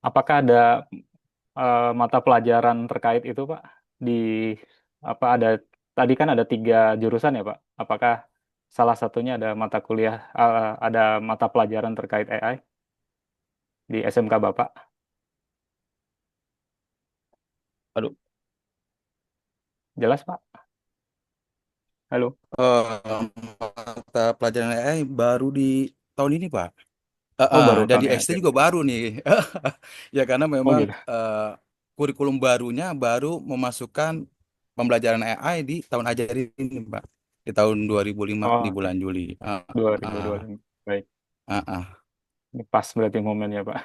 B: Apakah ada mata pelajaran terkait itu Pak? Di apa ada tadi kan ada 3 jurusan ya Pak? Apakah salah satunya ada mata kuliah, ada mata pelajaran terkait AI di SMK Bapak?
C: Aduh,
B: Jelas Pak? Halo?
C: mata pelajaran AI baru di tahun ini Pak.
B: Oh, baru
C: Dan
B: tahun
C: di
B: ini.
C: SD
B: Oke.
C: juga baru nih. Ya karena
B: Oh
C: memang
B: gitu.
C: kurikulum barunya baru memasukkan pembelajaran AI di tahun ajar ini Pak. Di tahun 2005
B: Oh,
C: di
B: oke.
C: bulan Juli.
B: 2025. Baik.
C: Ah, ah.
B: Ini pas berarti momennya Pak.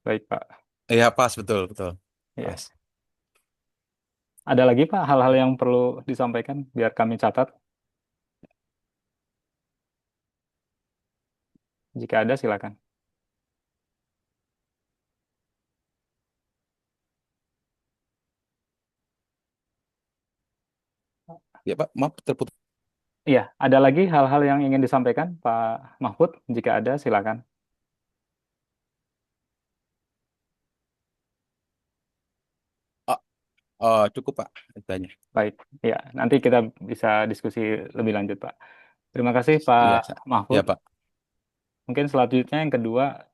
B: Baik Pak.
C: Iya pas betul betul
B: Ya.
C: pas.
B: Ada lagi Pak hal-hal yang perlu disampaikan biar kami catat? Jika ada silakan.
C: Ya Pak maaf terputus.
B: Iya, ada lagi hal-hal yang ingin disampaikan Pak Mahfud? Jika ada silakan.
C: Ah, cukup Pak ditanya.
B: Baik, ya nanti kita bisa diskusi lebih lanjut Pak. Terima kasih Pak
C: Iya,
B: Mahfud.
C: iya Pak.
B: Mungkin selanjutnya yang kedua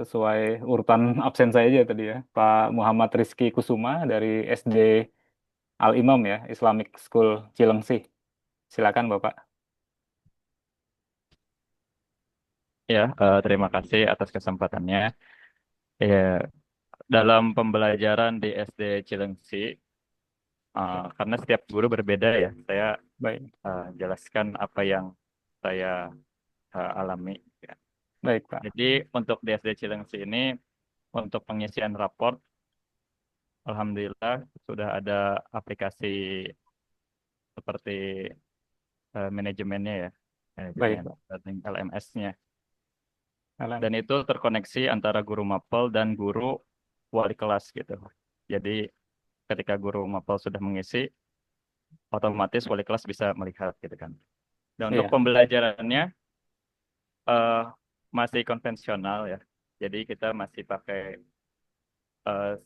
B: sesuai urutan absen saya aja tadi ya, Pak Muhammad Rizky Kusuma dari SD Al-Imam ya, Islamic School Cilengsi. Silakan Bapak.
D: Ya, terima kasih atas kesempatannya. Ya, dalam pembelajaran di SD Cilengsi, karena setiap guru berbeda ya, saya
B: Baik,
D: jelaskan apa yang saya alami. Ya.
B: baik Pak.
D: Jadi untuk di SD Cilengsi ini, untuk pengisian raport, alhamdulillah sudah ada aplikasi seperti manajemennya ya,
B: Baik
D: manajemen
B: Pak.
D: learning LMS-nya.
B: Alam.
D: Dan itu terkoneksi antara guru mapel dan guru wali kelas gitu. Jadi ketika guru mapel sudah mengisi, otomatis wali kelas bisa melihat gitu kan. Dan untuk
B: Iya,
D: pembelajarannya, eh, masih konvensional ya. Jadi kita masih pakai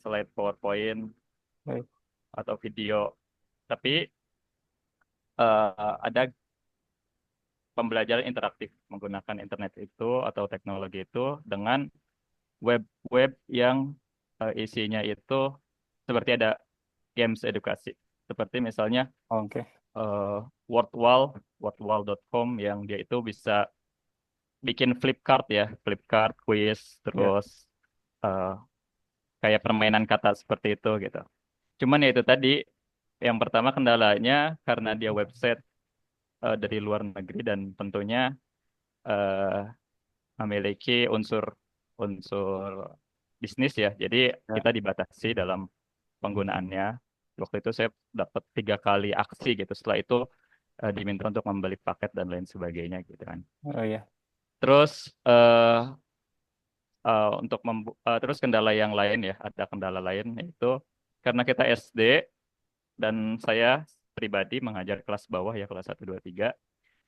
D: slide PowerPoint
B: Baik.
D: atau video. Tapi ada pembelajaran interaktif menggunakan internet itu atau teknologi itu dengan web-web yang isinya itu seperti ada games edukasi. Seperti misalnya
B: Oke.
D: wordwall.com yang dia itu bisa bikin flipkart ya, flipkart, quiz,
B: Ya.
D: terus eh, kayak permainan kata seperti itu gitu. Cuman ya itu tadi, yang pertama kendalanya karena dia website dari luar negeri dan tentunya eh, memiliki unsur bisnis ya. Jadi
B: Ya.
D: kita dibatasi dalam penggunaannya. Waktu itu saya dapat 3 kali aksi gitu. Setelah itu diminta untuk membeli paket dan lain sebagainya gitu kan.
B: Oh ya.
D: Terus terus kendala yang lain ya, ada kendala lain yaitu karena kita SD dan saya pribadi mengajar kelas bawah ya, kelas 1, 2, 3,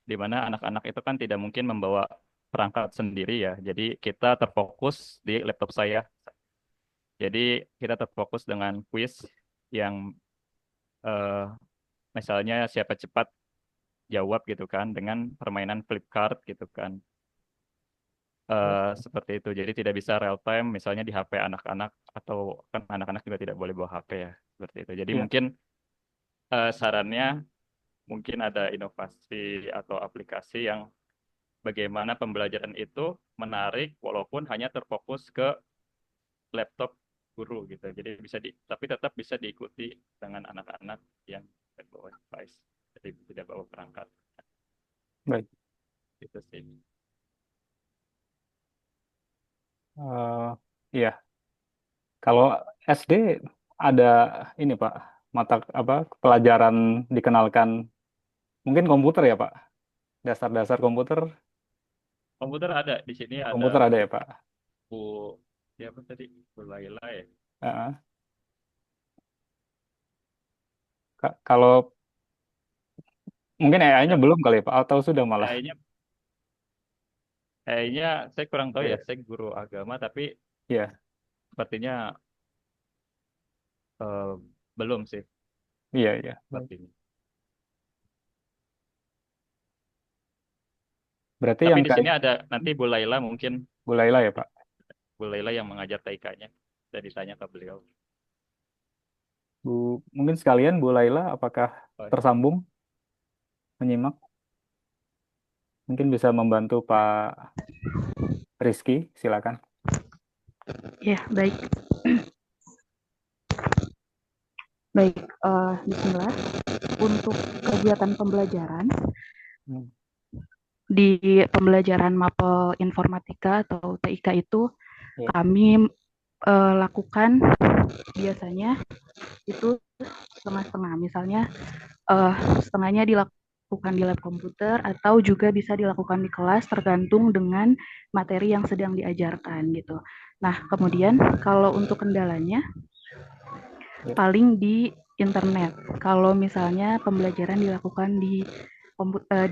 D: di mana anak-anak itu kan tidak mungkin membawa perangkat sendiri ya. Jadi kita terfokus di laptop saya. Jadi kita terfokus dengan quiz yang eh, misalnya siapa cepat jawab gitu kan, dengan permainan flip card gitu kan. Seperti itu. Jadi tidak bisa real time misalnya di HP anak-anak, atau kan anak-anak juga tidak boleh bawa HP ya. Seperti itu. Jadi
B: Ya.
D: mungkin sarannya mungkin ada inovasi atau aplikasi yang bagaimana pembelajaran itu menarik walaupun hanya terfokus ke laptop guru gitu. Jadi tapi tetap bisa diikuti dengan anak-anak yang tidak bawa device, jadi tidak bawa perangkat.
B: Baik.
D: Itu sih.
B: Iya. Kalau SD ada ini Pak, mata pelajaran dikenalkan mungkin komputer ya Pak. Dasar-dasar komputer
D: Komputer ada di sini, ada
B: komputer ada ya Pak.
D: Bu siapa tadi? Bu Laila ya.
B: Heeh. Kalau mungkin AI-nya belum kali ya Pak, atau sudah malah.
D: Kayaknya saya kurang tahu ya,
B: Iya.
D: saya guru agama tapi
B: Iya.
D: sepertinya belum sih.
B: Iya, iya.
D: Sepertinya.
B: Berarti
D: Tapi
B: yang
D: di sini ada nanti Bu Laila, mungkin
B: Bu Laila ya Pak.
D: Bu Laila yang mengajar TIK-nya. Saya ditanya ke beliau.
B: Mungkin sekalian Bu Laila apakah tersambung menyimak? Mungkin bisa membantu Pak Rizky, silakan.
R: Ya, baik. Baik, bismillah. Untuk kegiatan pembelajaran di pembelajaran mapel informatika atau TIK itu kami lakukan biasanya itu setengah-setengah. Misalnya setengahnya dilakukan di lab komputer atau juga bisa dilakukan di kelas tergantung dengan materi yang sedang diajarkan gitu. Nah, kemudian kalau untuk kendalanya paling di internet. Kalau misalnya pembelajaran dilakukan di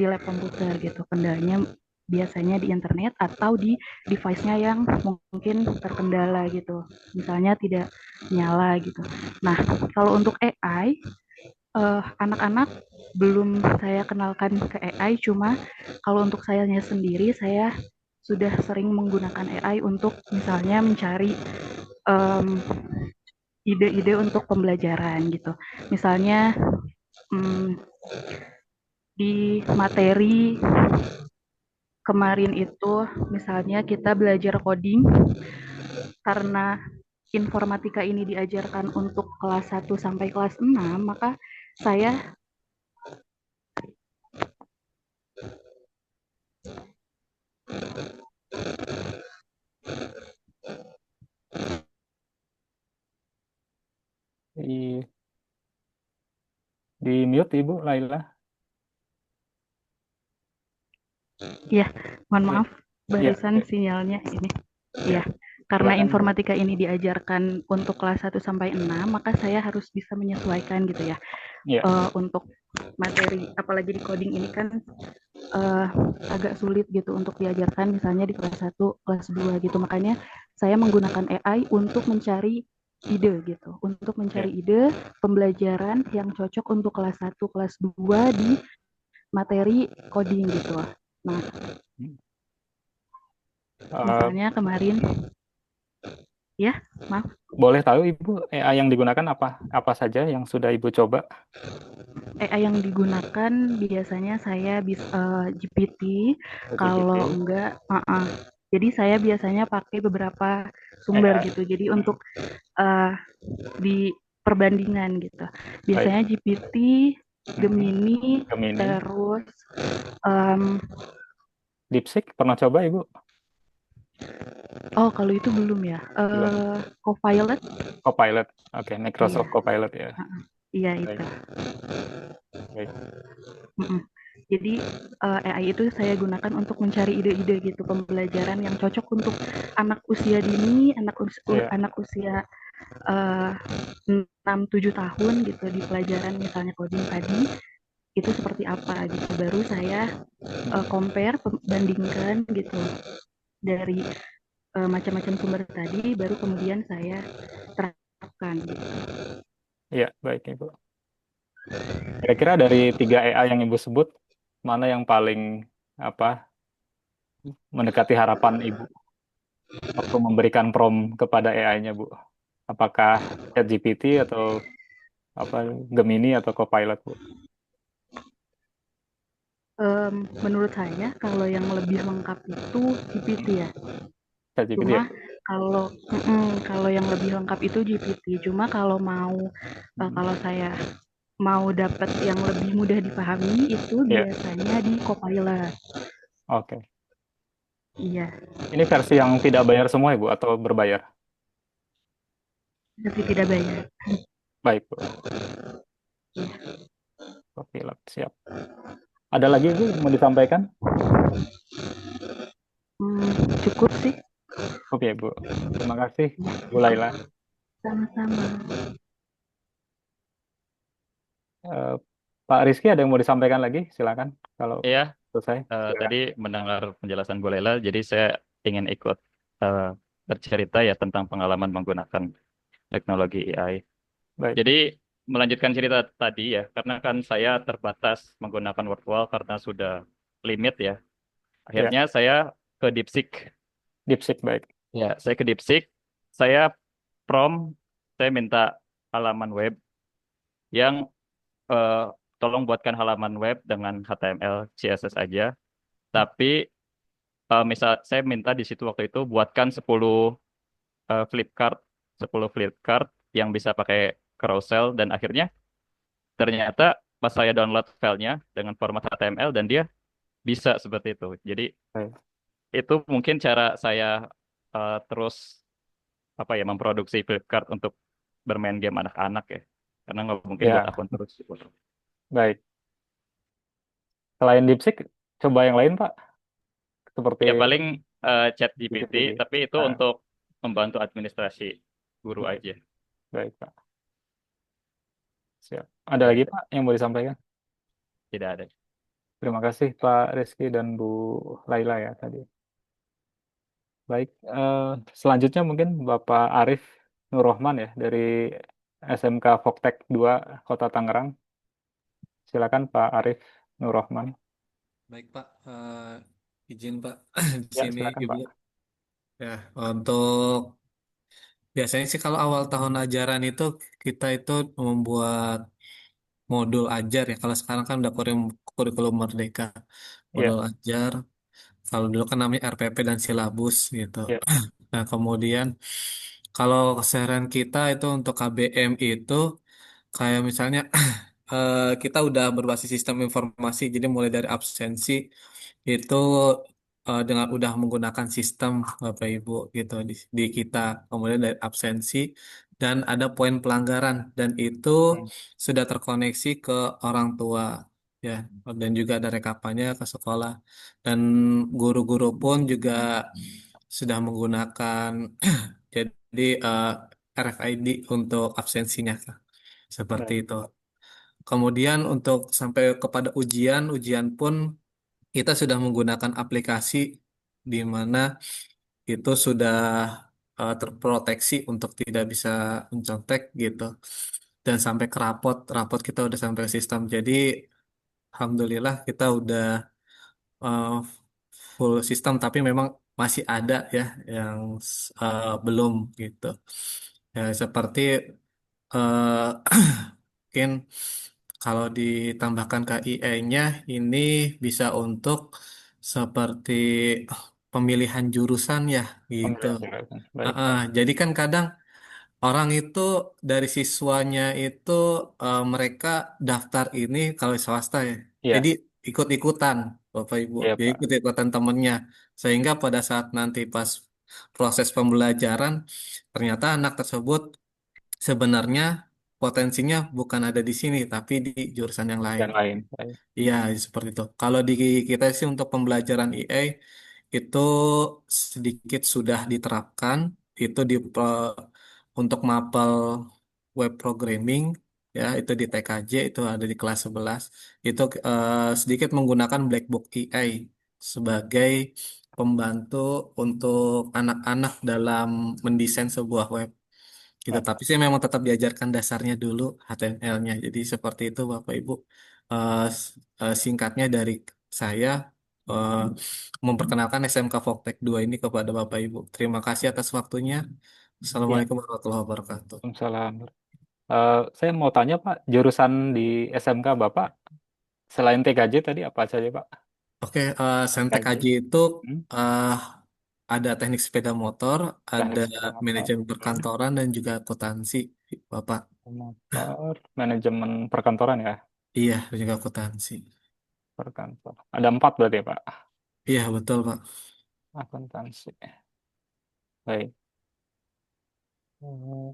R: lab komputer gitu, kendalanya biasanya di internet atau di device-nya yang mungkin terkendala gitu, misalnya tidak nyala gitu. Nah, kalau untuk AI, anak-anak belum saya kenalkan ke AI, cuma kalau untuk saya sendiri, saya sudah sering menggunakan AI untuk misalnya mencari ide-ide untuk pembelajaran gitu. Misalnya di materi kemarin itu misalnya kita belajar coding, karena informatika ini diajarkan untuk kelas 1 sampai kelas 6, maka saya
B: di mute Ibu Laila.
R: Ya, mohon maaf, barusan sinyalnya ini. Ya, karena informatika ini diajarkan untuk kelas 1 sampai 6, maka saya harus bisa menyesuaikan gitu ya. Untuk materi, apalagi di coding ini kan eh, agak sulit gitu untuk diajarkan misalnya di kelas 1, kelas 2 gitu. Makanya saya menggunakan AI untuk mencari ide gitu, untuk mencari
B: Ya.
R: ide pembelajaran yang cocok untuk kelas 1, kelas 2 di materi coding gitu. Nah, misalnya kemarin ya, maaf.
B: Boleh tahu Ibu AI yang digunakan apa saja yang sudah Ibu coba?
R: AI yang digunakan biasanya saya bisa GPT, kalau
B: GPT.
R: enggak, jadi saya biasanya pakai beberapa sumber
B: AI.
R: gitu. Jadi untuk di perbandingan gitu. Biasanya GPT, Gemini,
B: Gemini.
R: terus um,
B: DeepSeek pernah coba Ibu?
R: oh kalau itu belum ya.
B: Belum.
R: Copilot.
B: Copilot. Oke, Microsoft
R: Iya.
B: Copilot ya.
R: Iya
B: Baik.
R: itu.
B: Baik.
R: Jadi AI itu saya gunakan untuk mencari ide-ide gitu pembelajaran yang cocok untuk anak usia dini, anak usia 6-7 tahun gitu di pelajaran misalnya coding tadi itu seperti apa gitu. Baru saya compare, bandingkan gitu dari macam-macam sumber tadi, baru kemudian saya terapkan gitu.
B: Iya, baik Ibu. Kira-kira dari 3 AI yang Ibu sebut, mana yang paling mendekati harapan Ibu waktu memberikan prompt kepada AI-nya, Bu? Apakah ChatGPT atau Gemini atau Copilot, Bu?
R: Menurut saya kalau yang lebih lengkap itu GPT ya.
B: ChatGPT
R: Cuma
B: ya?
R: kalau yang lebih lengkap itu GPT. Cuma kalau kalau saya mau dapat yang lebih mudah dipahami itu biasanya di Copilot.
B: Oke.
R: Iya.
B: Ini versi yang tidak bayar semua, Ibu, atau berbayar?
R: Versi tidak bayar.
B: Baik, Bu. Copilot, siap. Ada lagi, Bu, mau disampaikan?
R: Cukup sih.
B: Cukup ya, Bu. Terima kasih, Bu Laila.
R: Sama-sama.
B: Pak Rizky, ada yang mau disampaikan lagi? Silakan, kalau
D: Iya,
B: selesai.
D: tadi mendengar penjelasan Bu Lela, jadi saya ingin ikut bercerita ya tentang pengalaman menggunakan teknologi AI.
B: Baik.
D: Jadi melanjutkan cerita tadi ya, karena kan saya terbatas menggunakan virtual karena sudah limit ya. Akhirnya saya ke DeepSeek.
B: DeepSeek, baik.
D: Ya, saya ke DeepSeek, saya prompt, saya minta halaman web yang tolong buatkan halaman web dengan HTML, CSS aja. Tapi misal saya minta di situ waktu itu buatkan 10 flipkart, 10 flipkart yang bisa pakai carousel, dan akhirnya ternyata pas saya download filenya dengan format HTML dan dia bisa seperti itu. Jadi itu mungkin cara saya terus memproduksi flipkart untuk bermain game anak-anak ya. Karena nggak mungkin buat akun terus.
B: Baik. Selain DeepSeek, coba yang lain, Pak? Seperti
D: ya paling ChatGPT, tapi itu untuk membantu administrasi guru aja.
B: Baik, Pak. Siap. Ada lagi, Pak, yang mau disampaikan?
D: Tidak ada.
B: Terima kasih, Pak Rizky dan Bu Laila ya tadi. Baik, selanjutnya mungkin Bapak Arif Nurrohman ya dari SMK Voktek 2 Kota Tangerang. Silakan Pak Arif Nurrohman.
E: Baik Pak, izin Pak di
B: Ya,
E: sini
B: silakan,
E: Ibu.
B: Pak.
E: Ya, untuk biasanya sih kalau awal tahun ajaran itu kita itu membuat modul ajar ya. Kalau sekarang kan udah kurikulum merdeka, modul ajar. Kalau dulu kan namanya RPP dan silabus gitu. Nah, kemudian kalau keseharian kita itu untuk KBM itu kayak misalnya kita udah berbasis sistem informasi, jadi mulai dari absensi itu dengan udah menggunakan sistem Bapak Ibu gitu di kita, kemudian dari absensi dan ada poin pelanggaran dan itu sudah terkoneksi ke orang tua ya, dan juga ada rekapannya ke sekolah, dan guru-guru pun juga sudah menggunakan jadi RFID untuk absensinya Kak. Seperti itu. Kemudian untuk sampai kepada ujian pun kita sudah menggunakan aplikasi di mana itu sudah terproteksi untuk tidak bisa mencontek gitu. Dan sampai ke rapot kita udah sampai ke sistem. Jadi alhamdulillah kita udah uh, full sistem, tapi memang masih ada ya yang belum gitu. Ya seperti eh mungkin kalau ditambahkan ke IE-nya ini bisa untuk seperti pemilihan jurusan ya gitu.
B: Pemilihan jurusan. Baik.
E: Jadi kan kadang orang itu dari siswanya itu mereka daftar ini kalau swasta ya.
B: Iya,
E: Jadi ikut-ikutan Bapak Ibu.
B: iya
E: Jadi
B: Pak.
E: ikut-ikutan temennya. Sehingga pada saat nanti pas proses pembelajaran ternyata anak tersebut sebenarnya potensinya bukan ada di sini tapi di jurusan yang lain.
B: Yang lain. Baik.
E: Iya, seperti itu. Kalau di kita sih untuk pembelajaran IA itu sedikit sudah diterapkan itu untuk mapel web programming ya itu di TKJ itu ada di kelas 11 itu sedikit menggunakan black box AI sebagai pembantu untuk anak-anak dalam mendesain sebuah web gitu.
B: Baik.
E: Tapi saya memang tetap diajarkan dasarnya dulu HTML-nya. Jadi seperti itu Bapak Ibu. Singkatnya dari saya eh, memperkenalkan SMK Voktek 2 ini kepada Bapak Ibu. Terima kasih atas waktunya.
B: Iya,
E: Assalamualaikum warahmatullahi wabarakatuh.
B: Waalaikumsalam. Saya mau tanya Pak, jurusan di SMK Bapak selain TKJ tadi apa saja Pak?
E: Oke, Sentek
B: TKJ,
E: Haji itu
B: hmm?
E: eh, ada teknik sepeda motor, ada
B: Teknik sepeda motor,
E: manajemen perkantoran dan juga akuntansi, Bapak.
B: motor, manajemen perkantoran ya,
E: Iya, dan juga akuntansi.
B: perkantor. Ada 4 berarti ya Pak,
E: Iya, betul Pak.
B: akuntansi. Baik. Hmm.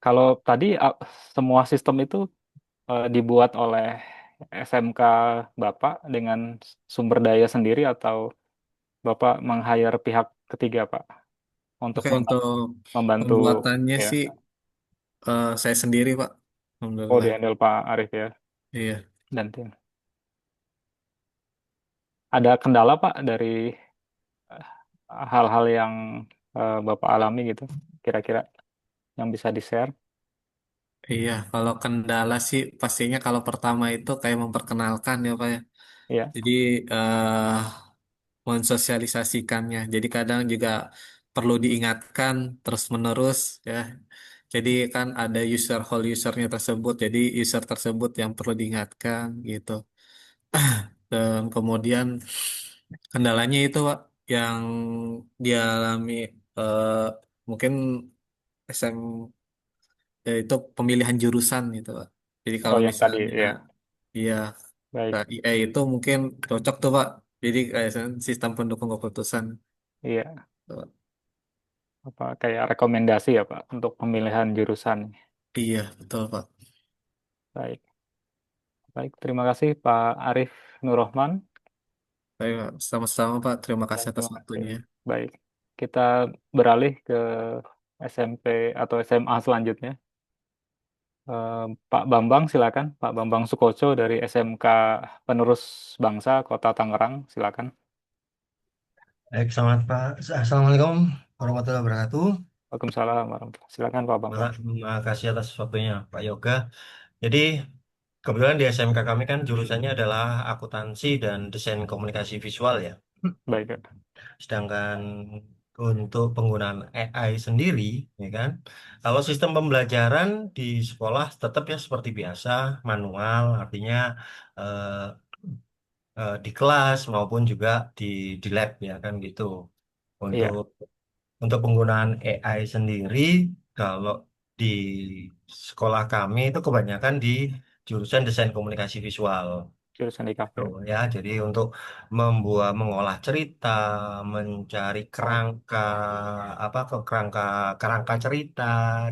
B: Kalau tadi semua sistem itu dibuat oleh SMK Bapak dengan sumber daya sendiri atau Bapak meng-hire pihak ketiga Pak untuk
E: Oke, untuk
B: membantu
E: pembuatannya
B: ya.
E: sih saya sendiri, Pak.
B: Oh,
E: Alhamdulillah.
B: dihandle Pak Arif ya
E: Iya.
B: dan tim. Ada kendala Pak dari hal-hal yang Bapak alami gitu, kira-kira yang bisa di-share?
E: Iya, kalau kendala sih pastinya kalau pertama itu kayak memperkenalkan ya, Pak ya.
B: Iya,
E: Jadi mensosialisasikannya. Jadi kadang juga perlu diingatkan terus-menerus ya. Jadi kan ada whole usernya tersebut. Jadi user tersebut yang perlu diingatkan gitu. Dan kemudian kendalanya itu Pak yang dialami eh, mungkin SM itu pemilihan jurusan gitu Pak. Jadi
B: oh
E: kalau
B: yang tadi
E: misalnya
B: ya,
E: iya
B: baik.
E: IA itu mungkin cocok tuh Pak. Jadi kayak sistem pendukung keputusan.
B: Iya,
E: Tuh.
B: apa kayak rekomendasi ya Pak untuk pemilihan jurusan.
E: Iya betul Pak.
B: Baik, baik. Terima kasih Pak Arif Nurrohman.
E: Baik Pak. Sama-sama Pak. Terima
B: Ya,
E: kasih atas
B: terima kasih.
E: waktunya.
B: Baik, kita beralih ke SMP atau SMA selanjutnya. Pak Bambang, silakan. Pak Bambang Sukoco dari SMK Penerus Bangsa Kota Tangerang, silakan.
F: Baik, selamat Pak. Assalamualaikum warahmatullahi wabarakatuh.
B: Waalaikumsalam warahmatullahi. Silakan Pak Bambang.
F: Terima kasih atas waktunya Pak Yoga. Jadi kebetulan di SMK kami kan jurusannya adalah akuntansi dan desain komunikasi visual ya.
B: Baik, Kak.
F: Sedangkan untuk penggunaan AI sendiri, ya kan, kalau sistem pembelajaran di sekolah tetap ya seperti biasa, manual, artinya eh, di kelas maupun juga di lab ya kan gitu. Untuk
B: Iya,
F: untuk penggunaan AI sendiri, kalau di sekolah kami itu kebanyakan di jurusan desain komunikasi visual.
B: jurusan di kafe.
F: Tuh, ya, jadi untuk mengolah cerita, mencari kerangka kerangka kerangka cerita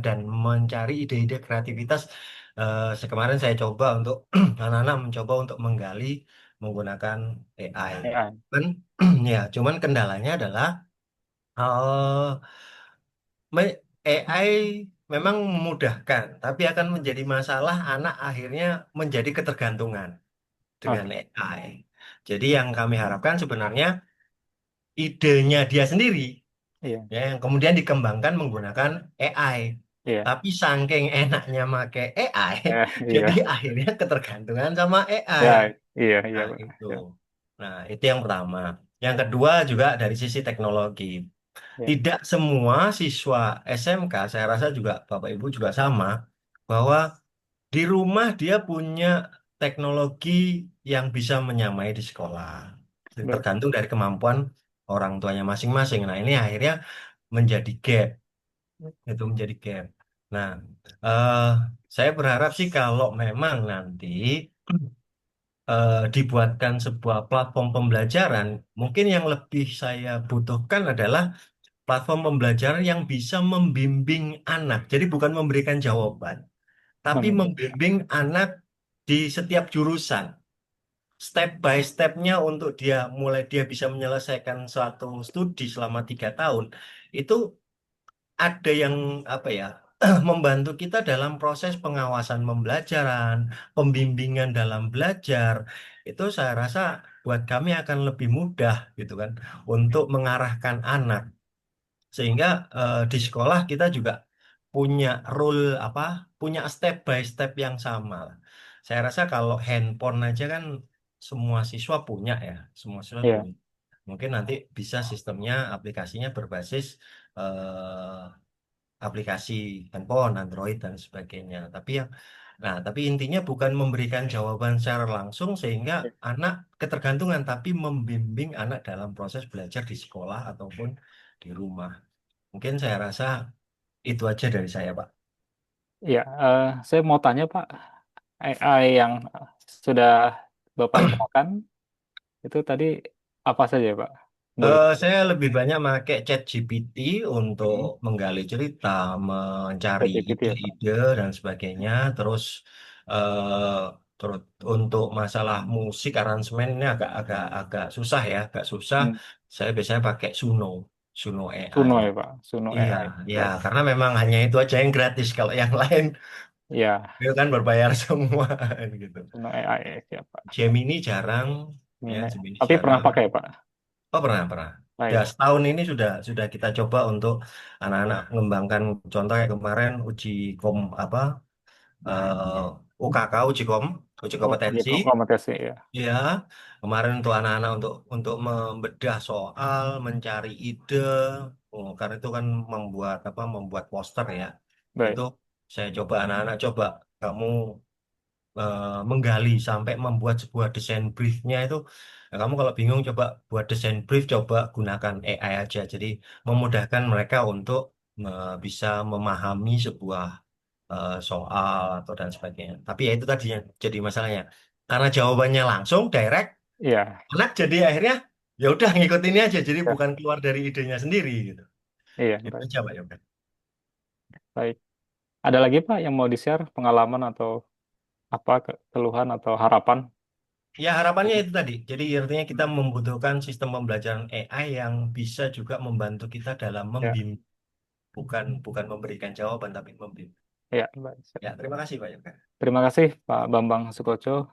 F: dan mencari ide-ide kreativitas. Kemarin saya coba untuk anak-anak mencoba untuk menggali menggunakan AI.
B: Ya,
F: Kan, ya, cuman kendalanya adalah eh, AI memang memudahkan, tapi akan menjadi masalah anak akhirnya menjadi ketergantungan dengan
B: Oke.
F: AI. Jadi yang kami harapkan sebenarnya idenya dia sendiri
B: Iya.
F: ya yang kemudian dikembangkan menggunakan AI.
B: Iya.
F: Tapi saking enaknya make AI,
B: Iya.
F: jadi akhirnya ketergantungan sama AI.
B: Ya, iya, iya,
F: Nah,
B: Pak.
F: itu.
B: Ya.
F: Nah, itu yang pertama. Yang kedua juga dari sisi teknologi.
B: Ya.
F: Tidak semua siswa SMK, saya rasa juga Bapak Ibu juga sama, bahwa di rumah dia punya teknologi yang bisa menyamai di sekolah.
B: Baik.
F: Tergantung dari kemampuan orang tuanya masing-masing. Nah, ini akhirnya menjadi gap. Itu menjadi gap. Nah, eh, saya berharap sih kalau memang nanti dibuatkan sebuah platform pembelajaran, mungkin yang lebih saya butuhkan adalah platform pembelajaran yang bisa membimbing anak. Jadi bukan memberikan jawaban, tapi
B: Amin.
F: membimbing anak di setiap jurusan. Step by stepnya untuk dia mulai dia bisa menyelesaikan suatu studi selama 3 tahun, itu ada yang apa ya membantu kita dalam proses pengawasan pembelajaran, pembimbingan dalam belajar. Itu saya rasa buat kami akan lebih mudah gitu kan untuk mengarahkan anak. Sehingga di sekolah kita juga punya rule apa, punya step by step yang sama lah. Saya rasa kalau handphone aja kan semua siswa punya ya, semua siswa
B: Iya.
F: punya. Mungkin nanti bisa sistemnya, aplikasinya berbasis eh, aplikasi handphone, Android dan sebagainya. Tapi intinya bukan memberikan jawaban secara langsung sehingga anak ketergantungan, tapi membimbing anak dalam proses belajar di sekolah ataupun di rumah. Mungkin saya rasa itu aja dari saya, Pak.
B: Iya, saya mau tanya Pak, AI yang sudah Bapak gunakan itu tadi apa saja Pak? Boleh.
F: Saya lebih banyak pakai ChatGPT untuk
B: Hmm.
F: menggali cerita, mencari
B: ChatGPT ya Pak.
F: ide-ide dan sebagainya. Eh, terus untuk masalah musik aransemen ini agak susah ya, agak susah.
B: Hmm.
F: Saya biasanya pakai Suno AI.
B: Suno ya Pak, Suno
F: Iya,
B: AI.
F: ya
B: Baik.
F: karena memang hanya itu aja yang gratis. Kalau yang lain
B: Ya,
F: itu kan berbayar semua gitu.
B: Suno AI siapa?
F: Gemini jarang, ya
B: Ini.
F: Gemini
B: Tapi pernah
F: jarang.
B: pakai Pak?
F: Oh pernah. Ya
B: Baik.
F: setahun ini sudah kita coba untuk anak-anak mengembangkan contoh kayak kemarin uji kom apa UKK uji
B: Oh, ya,
F: kompetensi.
B: kompetisi ya.
F: Ya kemarin untuk anak-anak untuk membedah soal, mencari ide. Oh, karena itu kan membuat poster ya. Itu
B: Baik.
F: saya coba anak-anak coba kamu menggali sampai membuat sebuah desain briefnya itu. Nah, kamu kalau bingung coba buat desain brief, coba gunakan AI aja. Jadi memudahkan mereka untuk bisa memahami sebuah soal atau dan sebagainya. Tapi ya itu tadi yang jadi masalahnya. Karena jawabannya langsung direct,
B: Iya.
F: anak jadi akhirnya ya udah ngikutin ini aja. Jadi
B: Ya.
F: bukan keluar dari idenya sendiri gitu.
B: Iya,
F: Itu
B: baik.
F: aja Pak Yoga.
B: Baik. Ada lagi Pak yang mau di-share pengalaman atau apa keluhan atau harapan?
F: Ya harapannya itu tadi. Jadi artinya kita membutuhkan sistem pembelajaran AI yang bisa juga membantu kita dalam
B: Ya,
F: membimbing, bukan memberikan jawaban tapi membimbing.
B: ya, baik.
F: Ya, terima kasih Pak Yoga.
B: Terima kasih Pak Bambang Sukoco.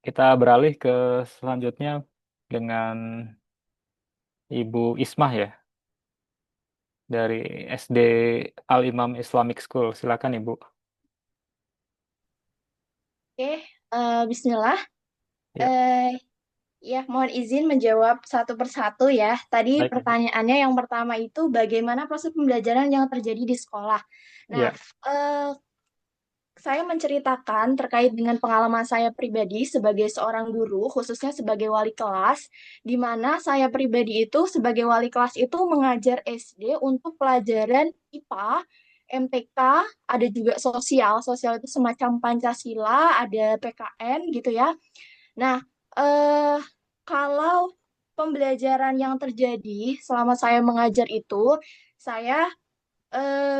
B: Kita beralih ke selanjutnya dengan Ibu Ismah ya dari SD Al Imam Islamic School. Silakan Ibu.
G: Oke, Bismillah.
B: Ya,
G: Ya, mohon izin menjawab satu persatu ya. Tadi
B: baik.
G: pertanyaannya yang pertama itu bagaimana proses pembelajaran yang terjadi di sekolah. Nah,
B: Ya,
G: eh, saya menceritakan terkait dengan pengalaman saya pribadi sebagai seorang guru, khususnya sebagai wali kelas, di mana saya pribadi itu sebagai wali kelas itu mengajar SD untuk pelajaran IPA, MTK, ada juga sosial. Sosial itu semacam Pancasila, ada PKN gitu ya. Nah, eh, kalau pembelajaran yang terjadi selama saya mengajar itu, saya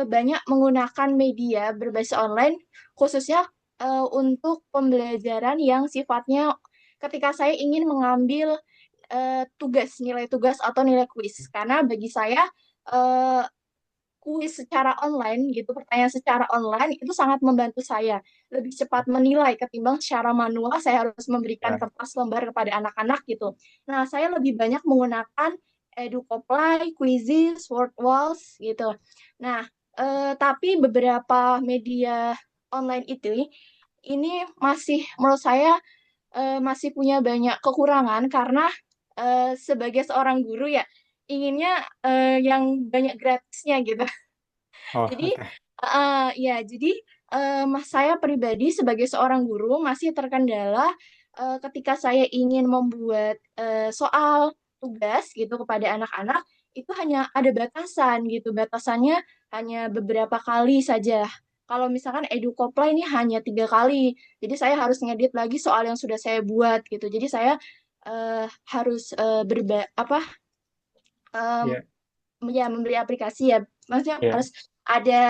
G: banyak menggunakan media berbasis online, khususnya untuk pembelajaran yang sifatnya ketika saya ingin mengambil tugas, nilai tugas atau nilai kuis. Karena bagi saya, eh, kuis secara online gitu, pertanyaan secara online itu sangat membantu saya lebih cepat menilai ketimbang secara manual saya harus memberikan
B: Ya.
G: kertas lembar kepada anak-anak gitu. Nah, saya lebih banyak menggunakan Edukoply, Quizizz, WordWalls gitu. Nah, tapi beberapa media online itu ini masih menurut saya masih punya banyak kekurangan karena sebagai seorang guru ya inginnya yang banyak gratisnya gitu.
B: Oh,
G: Jadi
B: oke.
G: jadi saya pribadi sebagai seorang guru masih terkendala ketika saya ingin membuat soal tugas gitu kepada anak-anak itu hanya ada batasan gitu. Batasannya hanya beberapa kali saja. Kalau misalkan Edukoply ini hanya 3 kali, jadi saya harus ngedit lagi soal yang sudah saya buat gitu. Jadi saya harus em,
B: Ya.
G: ya membeli aplikasi ya, maksudnya
B: Ya.
G: harus ada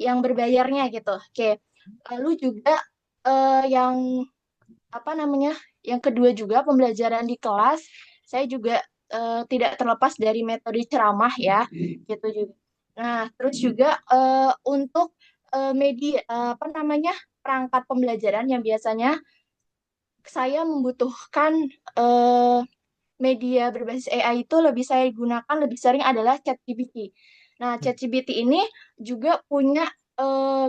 G: yang berbayarnya gitu. Oke. Lalu juga yang apa namanya? Yang kedua juga pembelajaran di kelas, saya juga tidak terlepas dari metode ceramah ya, gitu juga. Nah, terus juga untuk media apa namanya? Perangkat pembelajaran yang biasanya saya membutuhkan eh, media berbasis AI itu lebih saya gunakan lebih sering adalah ChatGPT. Nah, ChatGPT ini juga punya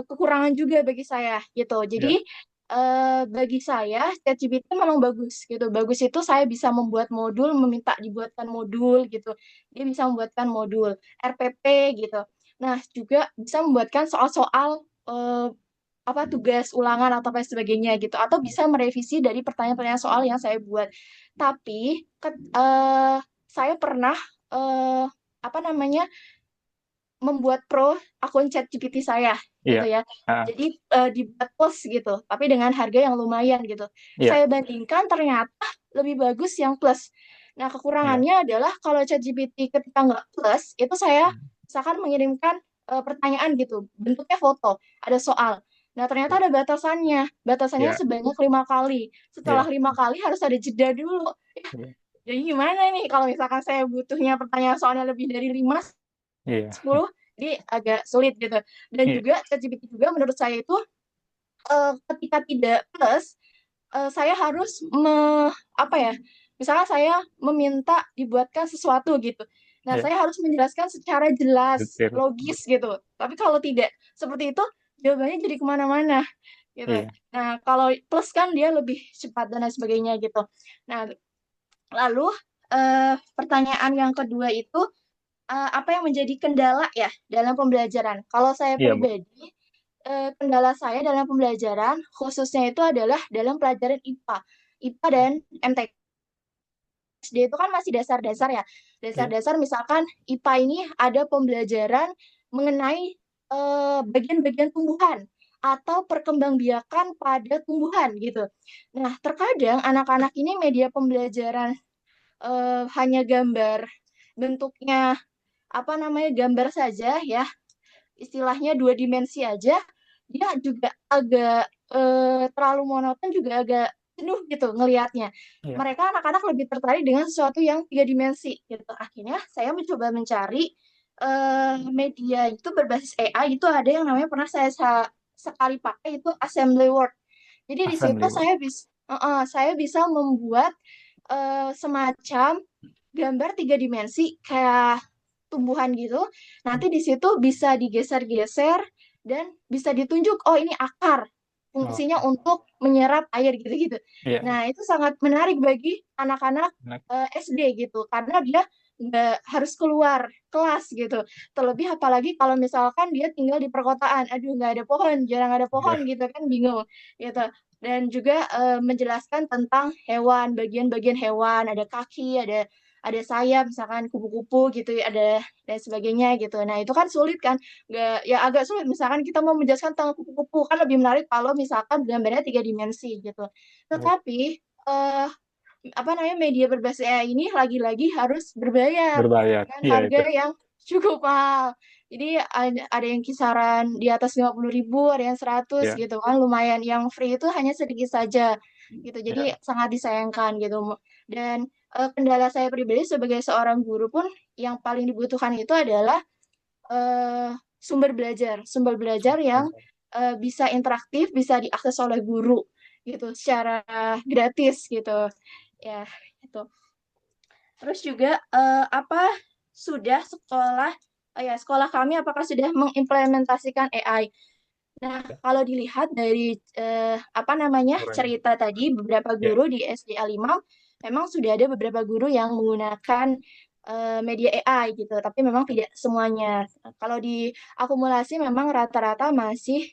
G: kekurangan juga bagi saya gitu. Jadi
B: Ya.
G: bagi saya ChatGPT memang bagus gitu. Bagus itu saya bisa membuat modul, meminta dibuatkan modul gitu. Dia bisa membuatkan modul RPP gitu. Nah, juga bisa membuatkan soal-soal tugas ulangan atau apa sebagainya gitu atau bisa merevisi dari pertanyaan-pertanyaan soal yang saya buat. Tapi saya pernah eh, apa namanya membuat pro akun ChatGPT saya
B: Iya.
G: gitu ya.
B: Ah,
G: Jadi dibuat plus gitu, tapi dengan harga yang lumayan gitu.
B: iya.
G: Saya bandingkan ternyata lebih bagus yang plus. Nah,
B: Iya.
G: kekurangannya adalah kalau ChatGPT ketika nggak plus, itu saya misalkan mengirimkan pertanyaan gitu, bentuknya foto, ada soal. Nah, ternyata ada batasannya. Batasannya
B: Iya.
G: sebanyak 5 kali. Setelah
B: Iya.
G: 5 kali harus ada jeda dulu.
B: Iya.
G: Jadi gimana nih kalau misalkan saya butuhnya pertanyaan soalnya lebih dari 5
B: Iya.
G: 10 jadi agak sulit gitu. Dan
B: Iya.
G: juga ChatGPT juga menurut saya itu ketika tidak plus saya harus apa ya? Misalnya saya meminta dibuatkan sesuatu gitu. Nah,
B: Iya.
G: saya harus menjelaskan secara jelas,
B: Detail.
G: logis gitu. Tapi kalau tidak seperti itu, jawabannya jadi kemana-mana gitu.
B: Iya.
G: Nah, kalau plus kan dia lebih cepat dan lain sebagainya gitu. Nah, lalu pertanyaan yang kedua itu apa yang menjadi kendala ya dalam pembelajaran? Kalau saya
B: Iya, Bu.
G: pribadi, kendala saya dalam pembelajaran khususnya itu adalah dalam pelajaran IPA dan MTK. SD itu kan masih dasar-dasar ya.
B: Iya.
G: Dasar-dasar misalkan IPA ini ada pembelajaran mengenai bagian-bagian tumbuhan atau perkembangbiakan pada tumbuhan gitu. Nah, terkadang anak-anak ini media pembelajaran hanya gambar bentuknya apa namanya gambar saja ya istilahnya 2 dimensi aja dia juga agak terlalu monoton juga agak jenuh gitu ngelihatnya
B: Iya.
G: mereka anak-anak lebih tertarik dengan sesuatu yang 3 dimensi gitu akhirnya saya mencoba mencari media itu berbasis AI itu ada yang namanya pernah saya sekali pakai itu Assembly Word jadi di situ
B: Assembly, Bu.
G: saya bisa membuat semacam gambar 3 dimensi kayak tumbuhan gitu. Nanti di situ bisa digeser-geser dan bisa ditunjuk, oh ini akar.
B: Oh,
G: Fungsinya untuk menyerap air gitu-gitu.
B: iya.
G: Nah, itu sangat menarik bagi anak-anak
B: Enak.
G: SD gitu. Karena dia nggak harus keluar kelas gitu. Terlebih apalagi kalau misalkan dia tinggal di perkotaan. Aduh, nggak ada pohon, jarang ada pohon
B: Iya.
G: gitu kan, bingung gitu. Dan juga menjelaskan tentang hewan, bagian-bagian hewan, ada kaki, ada sayap misalkan kupu-kupu gitu ada dan sebagainya gitu. Nah, itu kan sulit kan? Nggak ya agak sulit misalkan kita mau menjelaskan tentang kupu-kupu kan lebih menarik kalau misalkan gambarnya 3 dimensi gitu.
B: Baik.
G: Tetapi apa namanya media berbasis AI ini lagi-lagi harus berbayar
B: Berbayar.
G: dengan
B: Iya,
G: harga
B: itu.
G: yang cukup mahal. Jadi ada yang kisaran di atas 50.000, ada yang 100
B: Iya.
G: gitu kan lumayan. Yang free itu hanya sedikit saja gitu. Jadi
B: Iya.
G: sangat disayangkan gitu. Dan kendala saya pribadi sebagai seorang guru pun yang paling dibutuhkan itu adalah sumber belajar yang bisa interaktif, bisa diakses oleh guru gitu secara gratis gitu ya itu. Terus juga sudah sekolah kami apakah sudah mengimplementasikan AI? Nah, kalau dilihat dari cerita tadi beberapa guru di SD Al-Imam memang sudah ada beberapa guru yang menggunakan media AI gitu, tapi memang tidak semuanya. Kalau diakumulasi memang rata-rata masih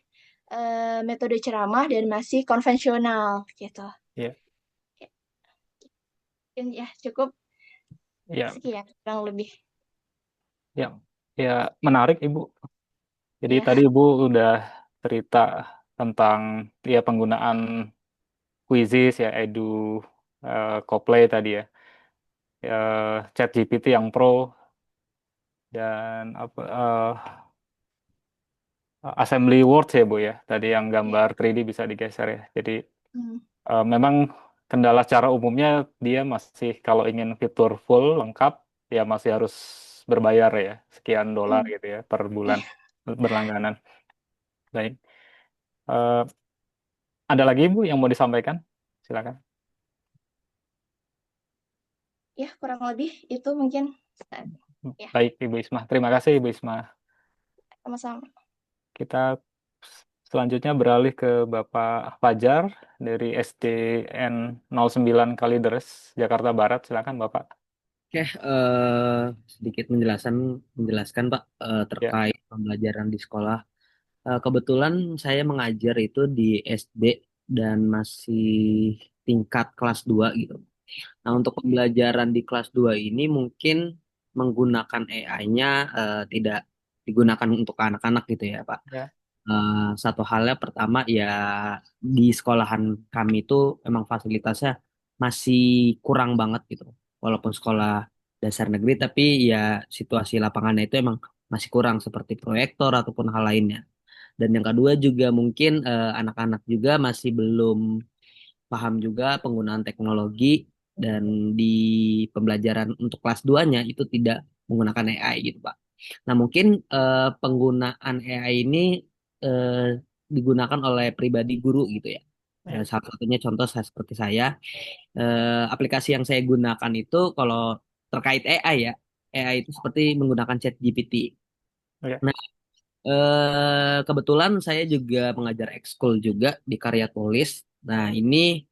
G: metode ceramah dan masih konvensional gitu.
B: Ya,
G: Mungkin ya cukup
B: ya,
G: sekian kurang lebih.
B: ya, ya, menarik Ibu. Jadi
G: Ya.
B: tadi Ibu udah cerita tentang ya penggunaan Quizzes ya, Coplay tadi ya, ChatGPT yang Pro dan Assembly Words ya Bu ya, tadi yang gambar 3D bisa digeser ya. Jadi memang kendala secara umumnya dia masih kalau ingin fitur full lengkap ya masih harus berbayar ya, sekian dolar gitu ya per bulan berlangganan. Baik. Ada lagi Bu yang mau disampaikan? Silakan.
G: Ya, kurang lebih itu mungkin. Ya,
B: Baik Ibu Isma. Terima kasih Ibu Isma.
G: sama-sama.
B: Kita selanjutnya beralih ke Bapak Fajar dari SDN 09 Kalideres, Jakarta Barat. Silakan Bapak.
H: Oke, sedikit menjelaskan Pak
B: Ya.
H: terkait pembelajaran di sekolah. Kebetulan saya mengajar itu di SD dan masih tingkat kelas 2 gitu. Nah, untuk pembelajaran di kelas 2 ini mungkin menggunakan AI-nya tidak digunakan untuk anak-anak gitu ya, Pak.
B: Ya.
H: Satu halnya pertama ya di sekolahan kami itu emang fasilitasnya masih kurang banget gitu. Walaupun sekolah dasar negeri tapi ya situasi lapangannya itu emang masih kurang seperti proyektor ataupun hal lainnya. Dan yang kedua juga mungkin anak-anak juga masih belum paham juga penggunaan teknologi dan di pembelajaran untuk kelas 2-nya itu tidak menggunakan AI gitu Pak. Nah mungkin penggunaan AI ini eh, digunakan oleh pribadi guru gitu ya. Salah satunya contoh saya seperti saya, aplikasi yang saya gunakan itu kalau terkait AI ya, AI itu seperti menggunakan ChatGPT.
B: Ya.
H: Nah, kebetulan saya juga mengajar ekskul juga di karya tulis. Nah, ini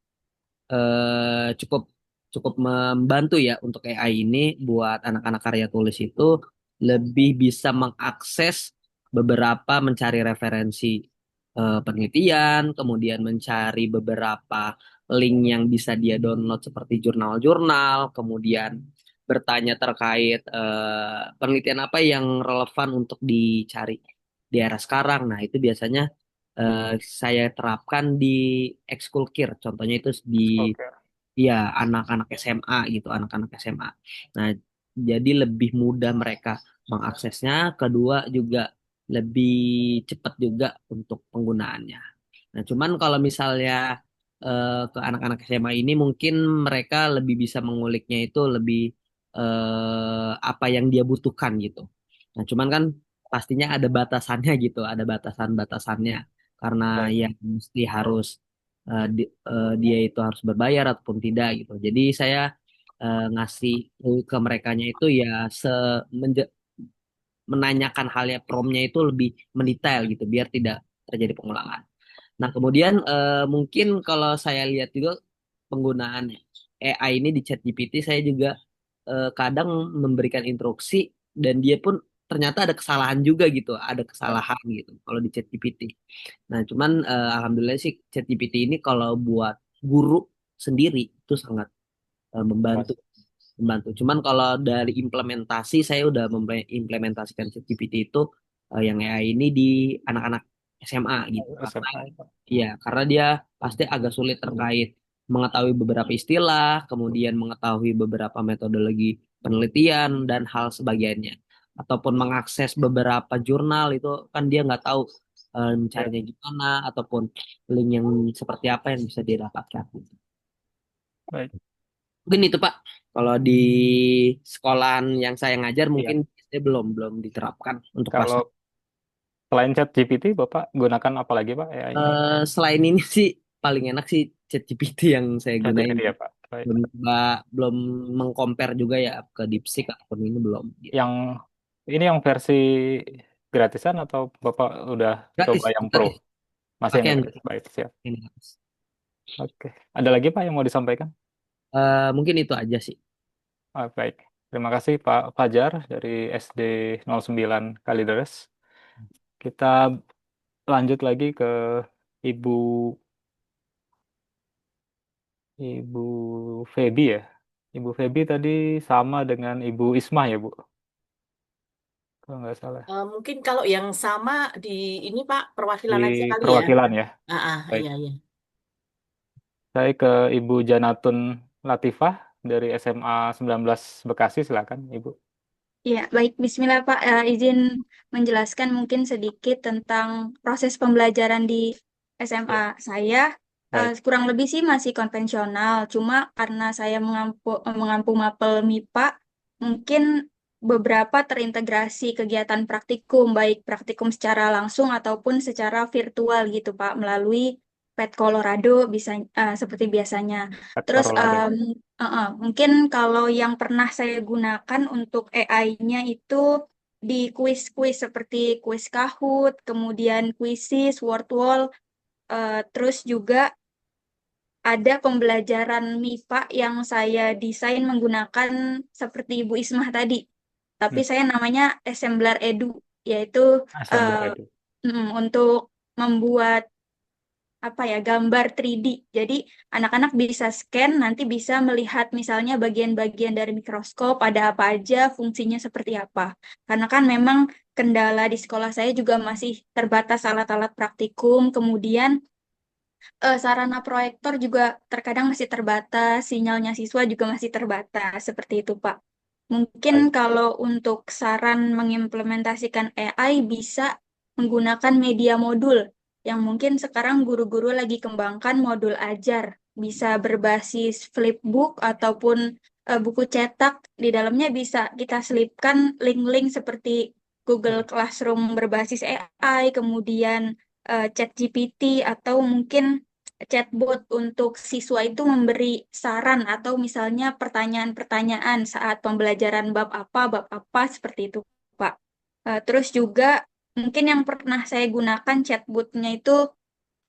H: cukup cukup membantu ya untuk AI ini buat anak-anak karya tulis itu lebih bisa mengakses beberapa mencari referensi penelitian, kemudian mencari beberapa link yang bisa dia download seperti jurnal-jurnal, kemudian bertanya terkait penelitian apa yang relevan untuk dicari di era sekarang. Nah, itu biasanya saya terapkan di ekskul kir. Contohnya itu di ya anak-anak SMA gitu, anak-anak SMA. Nah, jadi lebih mudah mereka mengaksesnya. Kedua juga lebih cepat juga untuk penggunaannya. Nah, cuman kalau misalnya ke anak-anak SMA ini mungkin mereka lebih bisa menguliknya itu lebih apa yang dia butuhkan gitu. Nah, cuman kan pastinya ada batasannya gitu, ada batasan-batasannya karena yang mesti harus dia itu harus berbayar ataupun tidak gitu. Jadi saya ngasih ke merekanya itu ya menanyakan halnya promnya itu lebih mendetail gitu biar tidak terjadi pengulangan. Nah, kemudian mungkin kalau saya lihat juga penggunaan AI ini di ChatGPT saya juga kadang memberikan instruksi dan dia pun ternyata ada kesalahan juga gitu, ada kesalahan gitu kalau di ChatGPT. Nah, cuman alhamdulillah sih ChatGPT ini kalau buat guru sendiri itu sangat membantu membantu. Cuman kalau dari implementasi saya udah mengimplementasikan ChatGPT itu yang AI ini di anak-anak SMA gitu. Iya, karena dia pasti agak sulit terkait mengetahui beberapa istilah, kemudian mengetahui beberapa metodologi penelitian dan hal sebagiannya. Ataupun mengakses beberapa jurnal itu kan dia nggak tahu mencarinya gimana ataupun link yang seperti apa yang bisa dia dapatkan.
B: Baik.
H: Mungkin itu Pak, kalau di sekolahan yang saya ngajar mungkin SD belum diterapkan untuk kelas.
B: Kalau selain chat GPT, Bapak gunakan apa lagi, Pak, AI-nya?
H: Selain ini sih paling enak sih ChatGPT yang saya
B: Chat
H: gunain.
B: GPT ya, Pak. Baik.
H: Belum mengcompare juga ya ke DeepSeek ataupun ini belum. Gitu.
B: Yang ini yang versi gratisan atau Bapak udah
H: Gratis,
B: coba yang Pro?
H: gratis.
B: Masih
H: Pakai
B: yang
H: yang
B: gratis. Baik, siap.
H: ini gratis.
B: Oke. Ada lagi, Pak, yang mau disampaikan?
H: Mungkin itu aja sih.
B: Baik. Terima kasih Pak Fajar dari SD 09 Kalideres. Kita lanjut lagi ke Ibu Ibu Feby ya. Ibu Feby tadi sama dengan Ibu Ismah ya, Bu? Kalau nggak salah.
A: Mungkin kalau yang sama di ini Pak,
B: Di
A: perwakilan aja kali ya.
B: perwakilan ya. Baik.
A: Iya, iya.
B: Saya ke Ibu Janatun Latifah dari SMA 19 Bekasi, silakan Ibu.
I: Ya, baik. Bismillah, Pak. Izin menjelaskan mungkin sedikit tentang proses pembelajaran di SMA saya.
B: Baik.
I: Kurang lebih sih masih konvensional. Cuma karena saya mengampu mapel MIPA, mungkin beberapa terintegrasi kegiatan praktikum, baik praktikum secara langsung ataupun secara virtual gitu, Pak, melalui Pet Colorado bisa seperti biasanya.
B: Pet
I: Terus
B: Colorado.
I: mungkin kalau yang pernah saya gunakan untuk AI-nya itu di kuis-kuis seperti kuis Kahoot, kemudian Quizizz, Wordwall, terus juga ada pembelajaran MIPA yang saya desain menggunakan seperti Ibu Ismah tadi. Tapi saya namanya Assembler Edu, yaitu
B: Assembler
I: eh,
B: Edu.
I: untuk membuat apa ya gambar 3D. Jadi anak-anak bisa scan, nanti bisa melihat misalnya bagian-bagian dari mikroskop ada apa aja, fungsinya seperti apa. Karena kan memang kendala di sekolah saya juga masih terbatas alat-alat praktikum, kemudian sarana proyektor juga terkadang masih terbatas, sinyalnya siswa juga masih terbatas, seperti itu, Pak. Mungkin
B: Baik.
I: kalau untuk saran mengimplementasikan AI bisa menggunakan media modul yang mungkin sekarang guru-guru lagi kembangkan modul ajar. Bisa berbasis flipbook ataupun buku cetak. Di dalamnya bisa kita selipkan link-link seperti Google Classroom berbasis AI, kemudian ChatGPT, atau mungkin chatbot untuk siswa itu memberi saran atau misalnya pertanyaan-pertanyaan saat pembelajaran bab apa seperti itu, Pak. Terus juga mungkin yang pernah saya gunakan chatbotnya itu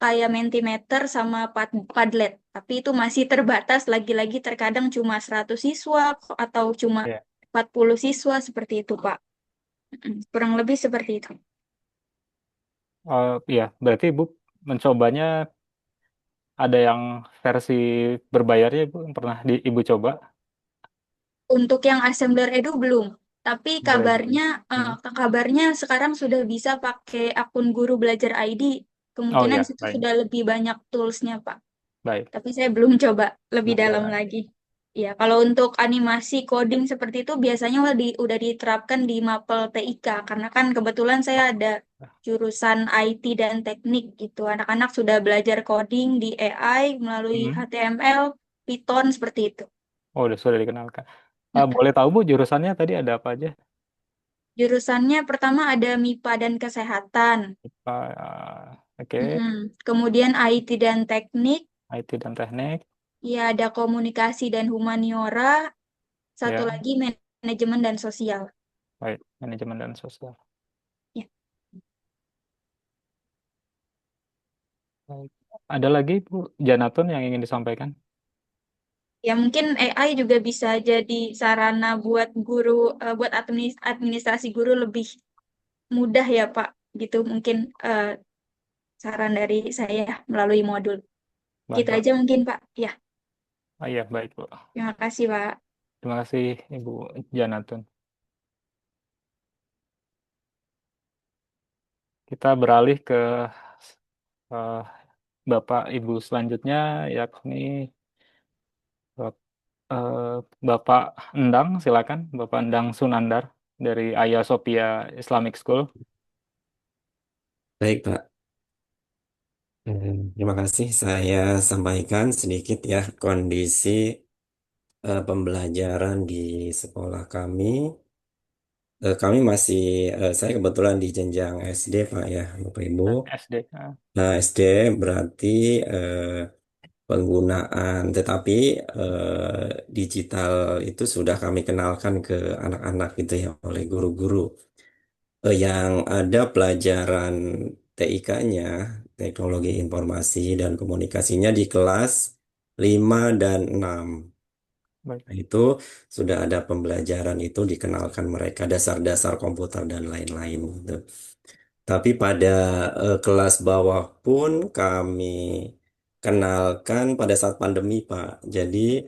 I: kayak Mentimeter sama Padlet, tapi itu masih terbatas, lagi-lagi terkadang cuma 100 siswa atau cuma
B: Ya.
I: 40 siswa seperti itu, Pak. Kurang lebih seperti itu.
B: Iya, berarti Ibu mencobanya ada yang versi berbayarnya Ibu yang pernah Ibu coba?
I: Untuk yang assembler Edu belum, tapi
B: Belum.
I: kabarnya sekarang sudah bisa pakai akun Guru Belajar ID.
B: Oh
I: Kemungkinan
B: ya,
I: situ
B: baik.
I: sudah lebih banyak toolsnya, Pak.
B: Baik.
I: Tapi saya belum coba lebih
B: Belum
I: dalam
B: coba.
I: lagi. Ya, kalau untuk animasi coding seperti itu biasanya udah diterapkan di Mapel TIK, karena kan kebetulan saya ada jurusan IT dan teknik gitu. Anak-anak sudah belajar coding di AI melalui HTML, Python seperti itu.
B: Oh, sudah dikenalkan. Boleh tahu Bu, jurusannya tadi ada apa aja?
I: Jurusannya pertama ada MIPA dan kesehatan.
B: Oke,
I: Kemudian IT dan teknik,
B: IT dan teknik.
I: ya ada komunikasi dan humaniora, satu
B: Ya,
I: lagi manajemen dan sosial.
B: baik. Manajemen dan sosial.
I: Ya.
B: Baik. Ada lagi Bu Janatun yang ingin disampaikan?
I: Ya mungkin AI juga bisa jadi sarana buat guru, buat administrasi guru lebih mudah ya Pak. Gitu mungkin saran dari saya melalui modul. Gitu
B: Baik.
I: aja mungkin Pak. Ya,
B: Iya, baik Bu.
I: terima kasih Pak.
B: Terima kasih Ibu Janatun. Kita beralih ke eh, Bapak Ibu selanjutnya, yakni eh, Bapak Endang, silakan. Bapak Endang Sunandar dari Ayah Sophia Islamic School.
J: Baik, Pak. Terima kasih. Saya sampaikan sedikit ya kondisi pembelajaran di sekolah kami Kami masih, saya kebetulan di jenjang SD Pak ya, Bapak Ibu.
B: SD.
J: Nah, SD berarti penggunaan, tetapi digital itu sudah kami kenalkan ke anak-anak gitu ya oleh guru-guru. Yang ada pelajaran TIK-nya, Teknologi Informasi dan Komunikasinya di kelas 5 dan 6.
B: Baik.
J: Nah, itu sudah ada pembelajaran itu dikenalkan mereka dasar-dasar komputer dan lain-lain gitu. Tapi pada kelas bawah pun kami kenalkan pada saat pandemi, Pak. Jadi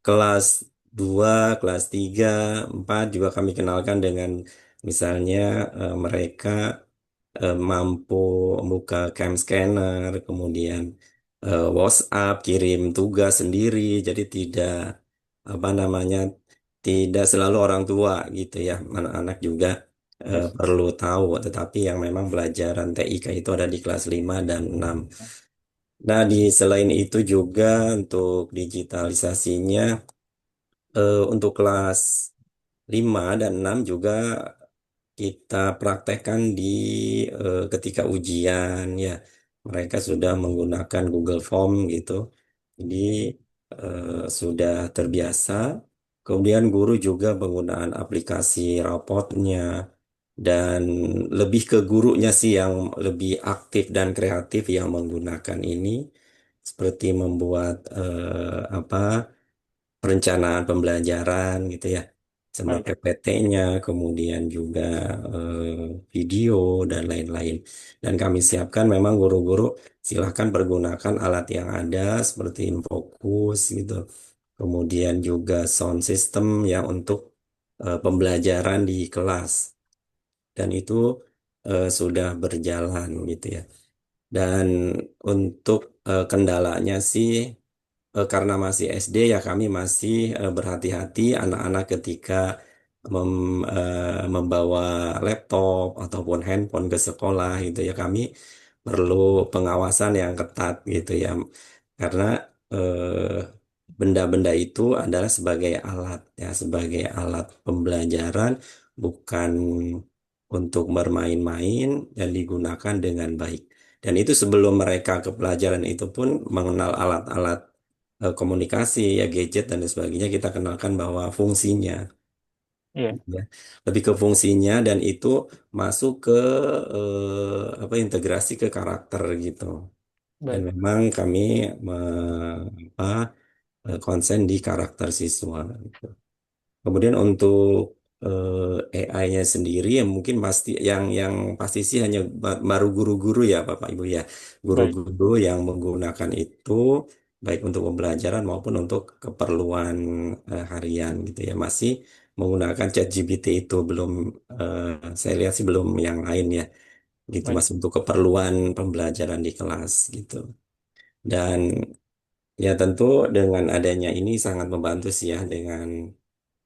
J: kelas 2, kelas 3, 4 juga kami kenalkan dengan misalnya mereka mampu buka cam scanner, kemudian WhatsApp, kirim tugas sendiri. Jadi tidak apa namanya, tidak selalu orang tua gitu ya, anak-anak juga
B: Yes.
J: perlu tahu, tetapi yang memang pelajaran TIK itu ada di kelas 5 dan 6. Nah, selain itu juga untuk digitalisasinya untuk kelas 5 dan 6 juga kita praktekkan di ketika ujian ya. Mereka sudah menggunakan Google Form gitu. Jadi sudah terbiasa. Kemudian guru juga penggunaan aplikasi rapotnya dan lebih ke gurunya sih yang lebih aktif dan kreatif yang menggunakan ini seperti membuat apa perencanaan pembelajaran gitu ya sama
B: Baik.
J: PPT-nya, kemudian juga video dan lain-lain. Dan kami siapkan memang guru-guru silahkan pergunakan alat yang ada seperti Infocus gitu. Kemudian juga sound system ya untuk pembelajaran di kelas. Dan itu sudah berjalan gitu ya. Dan untuk kendalanya sih karena masih SD ya kami masih berhati-hati anak-anak ketika membawa laptop ataupun handphone ke sekolah gitu ya kami perlu pengawasan yang ketat gitu ya karena benda-benda itu adalah sebagai alat ya sebagai alat pembelajaran bukan untuk bermain-main dan digunakan dengan baik. Dan itu sebelum mereka ke pelajaran itu pun mengenal alat-alat komunikasi ya gadget dan lain sebagainya kita kenalkan bahwa fungsinya
B: Iya.
J: ya lebih ke fungsinya dan itu masuk ke apa integrasi ke karakter gitu dan
B: Baik.
J: memang kami apa, konsen di karakter siswa gitu. Kemudian untuk AI-nya sendiri yang mungkin pasti yang pasti sih hanya baru guru-guru ya Bapak Ibu ya.
B: Baik.
J: Guru-guru yang menggunakan itu baik untuk pembelajaran maupun untuk keperluan harian gitu ya. Masih menggunakan ChatGPT itu belum saya lihat sih belum yang lain ya. Gitu
B: Baik.
J: masih untuk keperluan pembelajaran di kelas gitu. Dan ya tentu dengan adanya ini sangat membantu sih ya dengan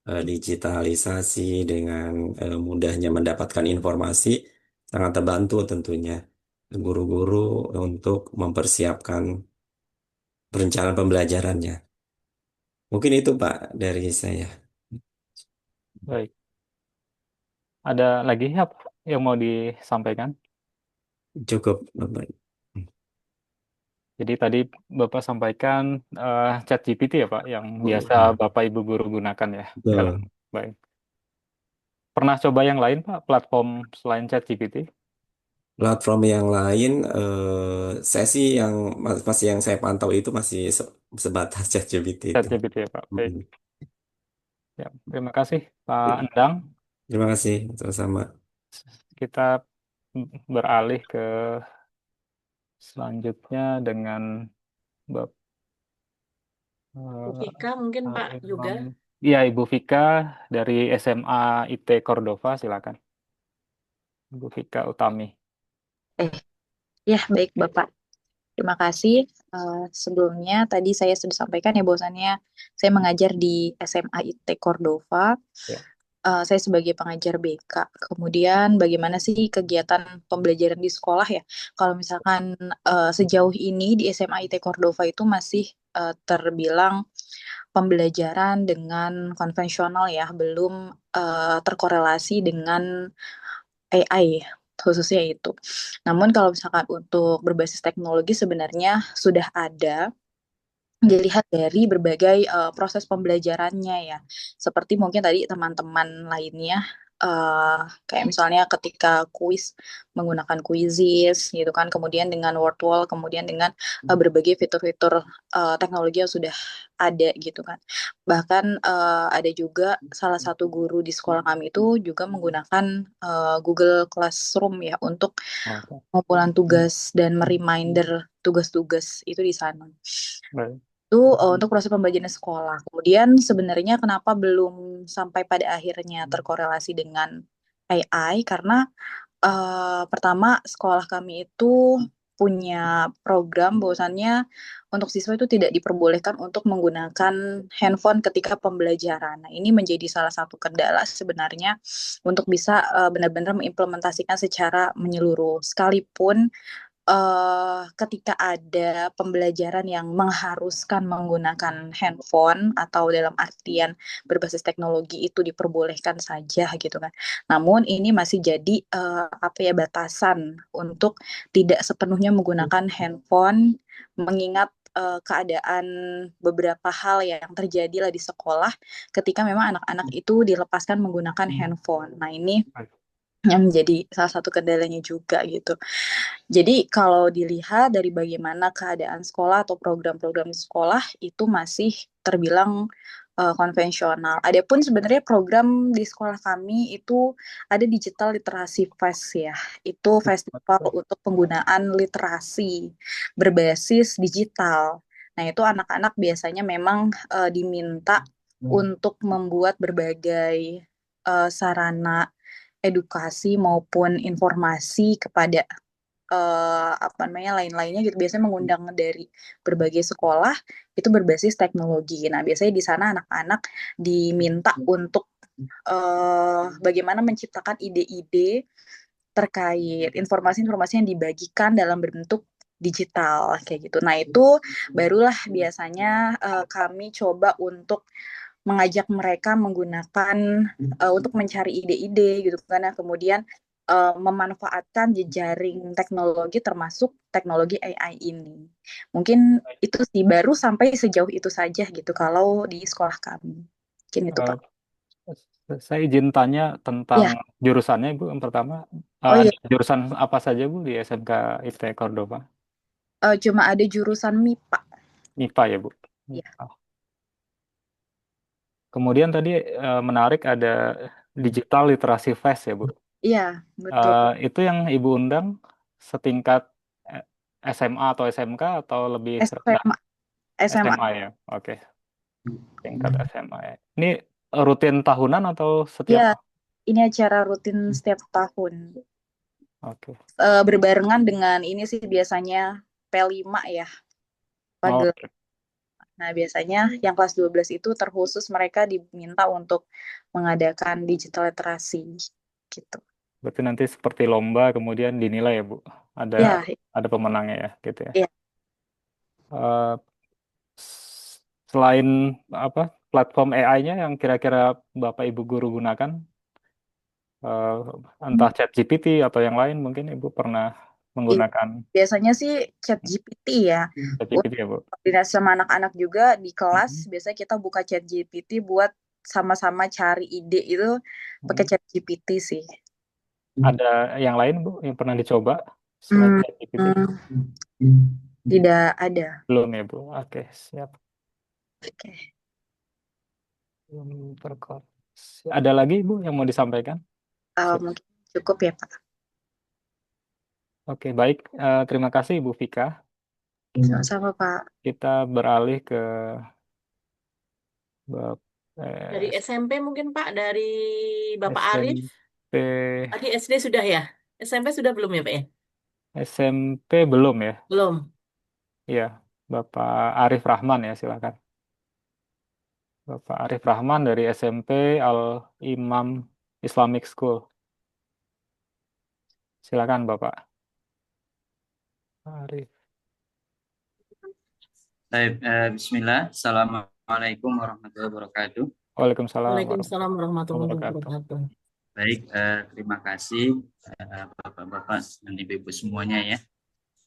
J: digitalisasi dengan mudahnya mendapatkan informasi sangat terbantu tentunya guru-guru untuk mempersiapkan perencanaan pembelajarannya. Mungkin itu Pak dari saya.
B: Baik. Ada lagi apa yang mau disampaikan?
J: Cukup Bapak.
B: Jadi tadi Bapak sampaikan ChatGPT ya Pak, yang biasa Bapak Ibu guru gunakan ya. Dalam
J: Betul.
B: baik. Pernah coba yang lain Pak, platform selain ChatGPT?
J: Platform yang lain saya sih yang masih yang saya pantau itu masih sebatas ChatGPT itu.
B: ChatGPT ya Pak. Baik.
J: Mm.
B: Ya, terima kasih Pak Endang.
J: Terima kasih sama-sama.
B: Kita beralih ke selanjutnya dengan Bapak
A: Bu Vika mungkin Pak juga.
B: Iya, Ibu Vika dari SMA IT Cordova, silakan. Ibu Vika Utami.
L: Ya, baik Bapak. Terima kasih. Sebelumnya tadi saya sudah sampaikan ya bahwasannya saya mengajar di SMA IT Cordova.
B: Ya.
L: Saya sebagai pengajar BK. Kemudian bagaimana sih kegiatan pembelajaran di sekolah ya? Kalau misalkan sejauh ini di SMA IT Cordova itu masih terbilang pembelajaran dengan konvensional ya, belum terkorelasi dengan AI khususnya itu. Namun kalau misalkan untuk berbasis teknologi sebenarnya sudah ada dilihat dari berbagai proses pembelajarannya ya. Seperti mungkin tadi teman-teman lainnya kayak misalnya ketika kuis menggunakan Quizizz gitu kan, kemudian dengan word wall, kemudian dengan berbagai fitur-fitur teknologi yang sudah ada gitu kan. Bahkan ada juga salah satu guru di sekolah kami itu juga menggunakan Google Classroom ya untuk
B: Oke.
L: pengumpulan tugas dan mereminder tugas-tugas itu di sana
B: Baik.
L: itu untuk proses pembelajaran sekolah. Kemudian sebenarnya kenapa belum sampai pada akhirnya terkorelasi dengan AI? Karena pertama sekolah kami itu punya program bahwasannya untuk siswa itu tidak diperbolehkan untuk menggunakan handphone ketika pembelajaran. Nah, ini menjadi salah satu kendala sebenarnya untuk bisa benar-benar mengimplementasikan secara menyeluruh. Sekalipun ketika ada pembelajaran yang mengharuskan menggunakan handphone atau dalam artian berbasis teknologi itu diperbolehkan saja gitu kan. Namun ini masih jadi apa ya batasan untuk tidak sepenuhnya menggunakan handphone mengingat keadaan beberapa hal yang terjadi lah di sekolah ketika memang anak-anak itu dilepaskan menggunakan handphone. Nah, ini yang menjadi salah satu kendalanya juga gitu. Jadi kalau dilihat dari bagaimana keadaan sekolah atau program-program di sekolah itu masih terbilang konvensional. Adapun sebenarnya program di sekolah kami itu ada Digital Literasi Fest ya. Itu festival untuk penggunaan literasi berbasis digital. Nah, itu anak-anak biasanya memang diminta untuk membuat berbagai sarana edukasi maupun informasi kepada apa namanya lain-lainnya gitu. Biasanya mengundang dari berbagai sekolah itu berbasis teknologi. Nah, biasanya di sana anak-anak diminta untuk bagaimana menciptakan ide-ide terkait informasi-informasi yang dibagikan dalam bentuk digital kayak gitu. Nah, itu barulah biasanya kami coba untuk mengajak mereka menggunakan untuk mencari ide-ide gitu kan. Nah, kemudian memanfaatkan jejaring teknologi termasuk teknologi AI ini. Mungkin itu sih baru sampai sejauh itu saja gitu kalau di sekolah kami. Mungkin itu Pak.
B: Saya izin tanya tentang
L: Ya,
B: jurusannya Bu. Yang pertama,
L: oh iya,
B: ada jurusan apa saja Bu di SMK ITE Cordova?
L: cuma ada jurusan MIPA.
B: MIPA ya Bu.
L: Ya,
B: Oh. Kemudian tadi menarik ada Digital Literasi Fest ya Bu.
L: iya betul.
B: Itu yang Ibu undang setingkat eh, SMA atau SMK atau lebih rendah?
L: SMA, SMA.
B: SMA ya. Oke, tingkat SMA ya. Ini rutin tahunan atau setiap
L: Ya,
B: tahun?
L: ini acara rutin setiap tahun.
B: Oke.
L: Berbarengan dengan ini sih biasanya P5 ya,
B: Oh,
L: pagel.
B: oke.
L: Nah, biasanya yang kelas 12 itu terkhusus mereka diminta untuk mengadakan digital literasi gitu.
B: Berarti nanti seperti lomba kemudian dinilai ya Bu. Ada
L: Ya,
B: ada pemenangnya ya gitu ya.
L: ya.
B: Eh, Selain apa platform AI-nya yang kira-kira Bapak Ibu guru gunakan, eh, entah ChatGPT atau yang lain mungkin Ibu pernah menggunakan
L: Biasanya sih chat GPT ya.
B: ChatGPT ya Bu.
L: Koordinasi sama anak-anak juga di kelas, biasanya kita buka chat GPT buat sama-sama cari ide itu pakai chat GPT sih.
B: Ada yang lain Bu yang pernah dicoba selain ChatGPT?
L: Tidak ada.
B: Belum ya Bu. Oke, siap.
L: Oke.
B: Belum terkoneksi. Ada lagi Bu yang mau disampaikan?
L: Mungkin cukup ya Pak.
B: Oke, baik. Terima kasih Ibu Vika.
L: Sama-sama Pak.
B: Kita beralih ke
A: Dari SMP mungkin Pak, dari Bapak Arif.
B: SMP.
A: Tadi SD sudah ya? SMP sudah belum ya Pak ya?
B: SMP belum ya?
A: Belum.
B: Iya, Bapak Arif Rahman ya, silakan. Bapak Arif Rahman dari SMP Al Imam Islamic School. Silakan Bapak Arif.
K: Baik, Bismillah. Assalamualaikum Assalamualaikum warahmatullahi wabarakatuh.
B: Waalaikumsalam
A: Waalaikumsalam
B: warahmatullahi
A: warahmatullahi
B: wabarakatuh.
A: wabarakatuh.
K: Baik, terima kasih Bapak-bapak dan Ibu-ibu semuanya ya.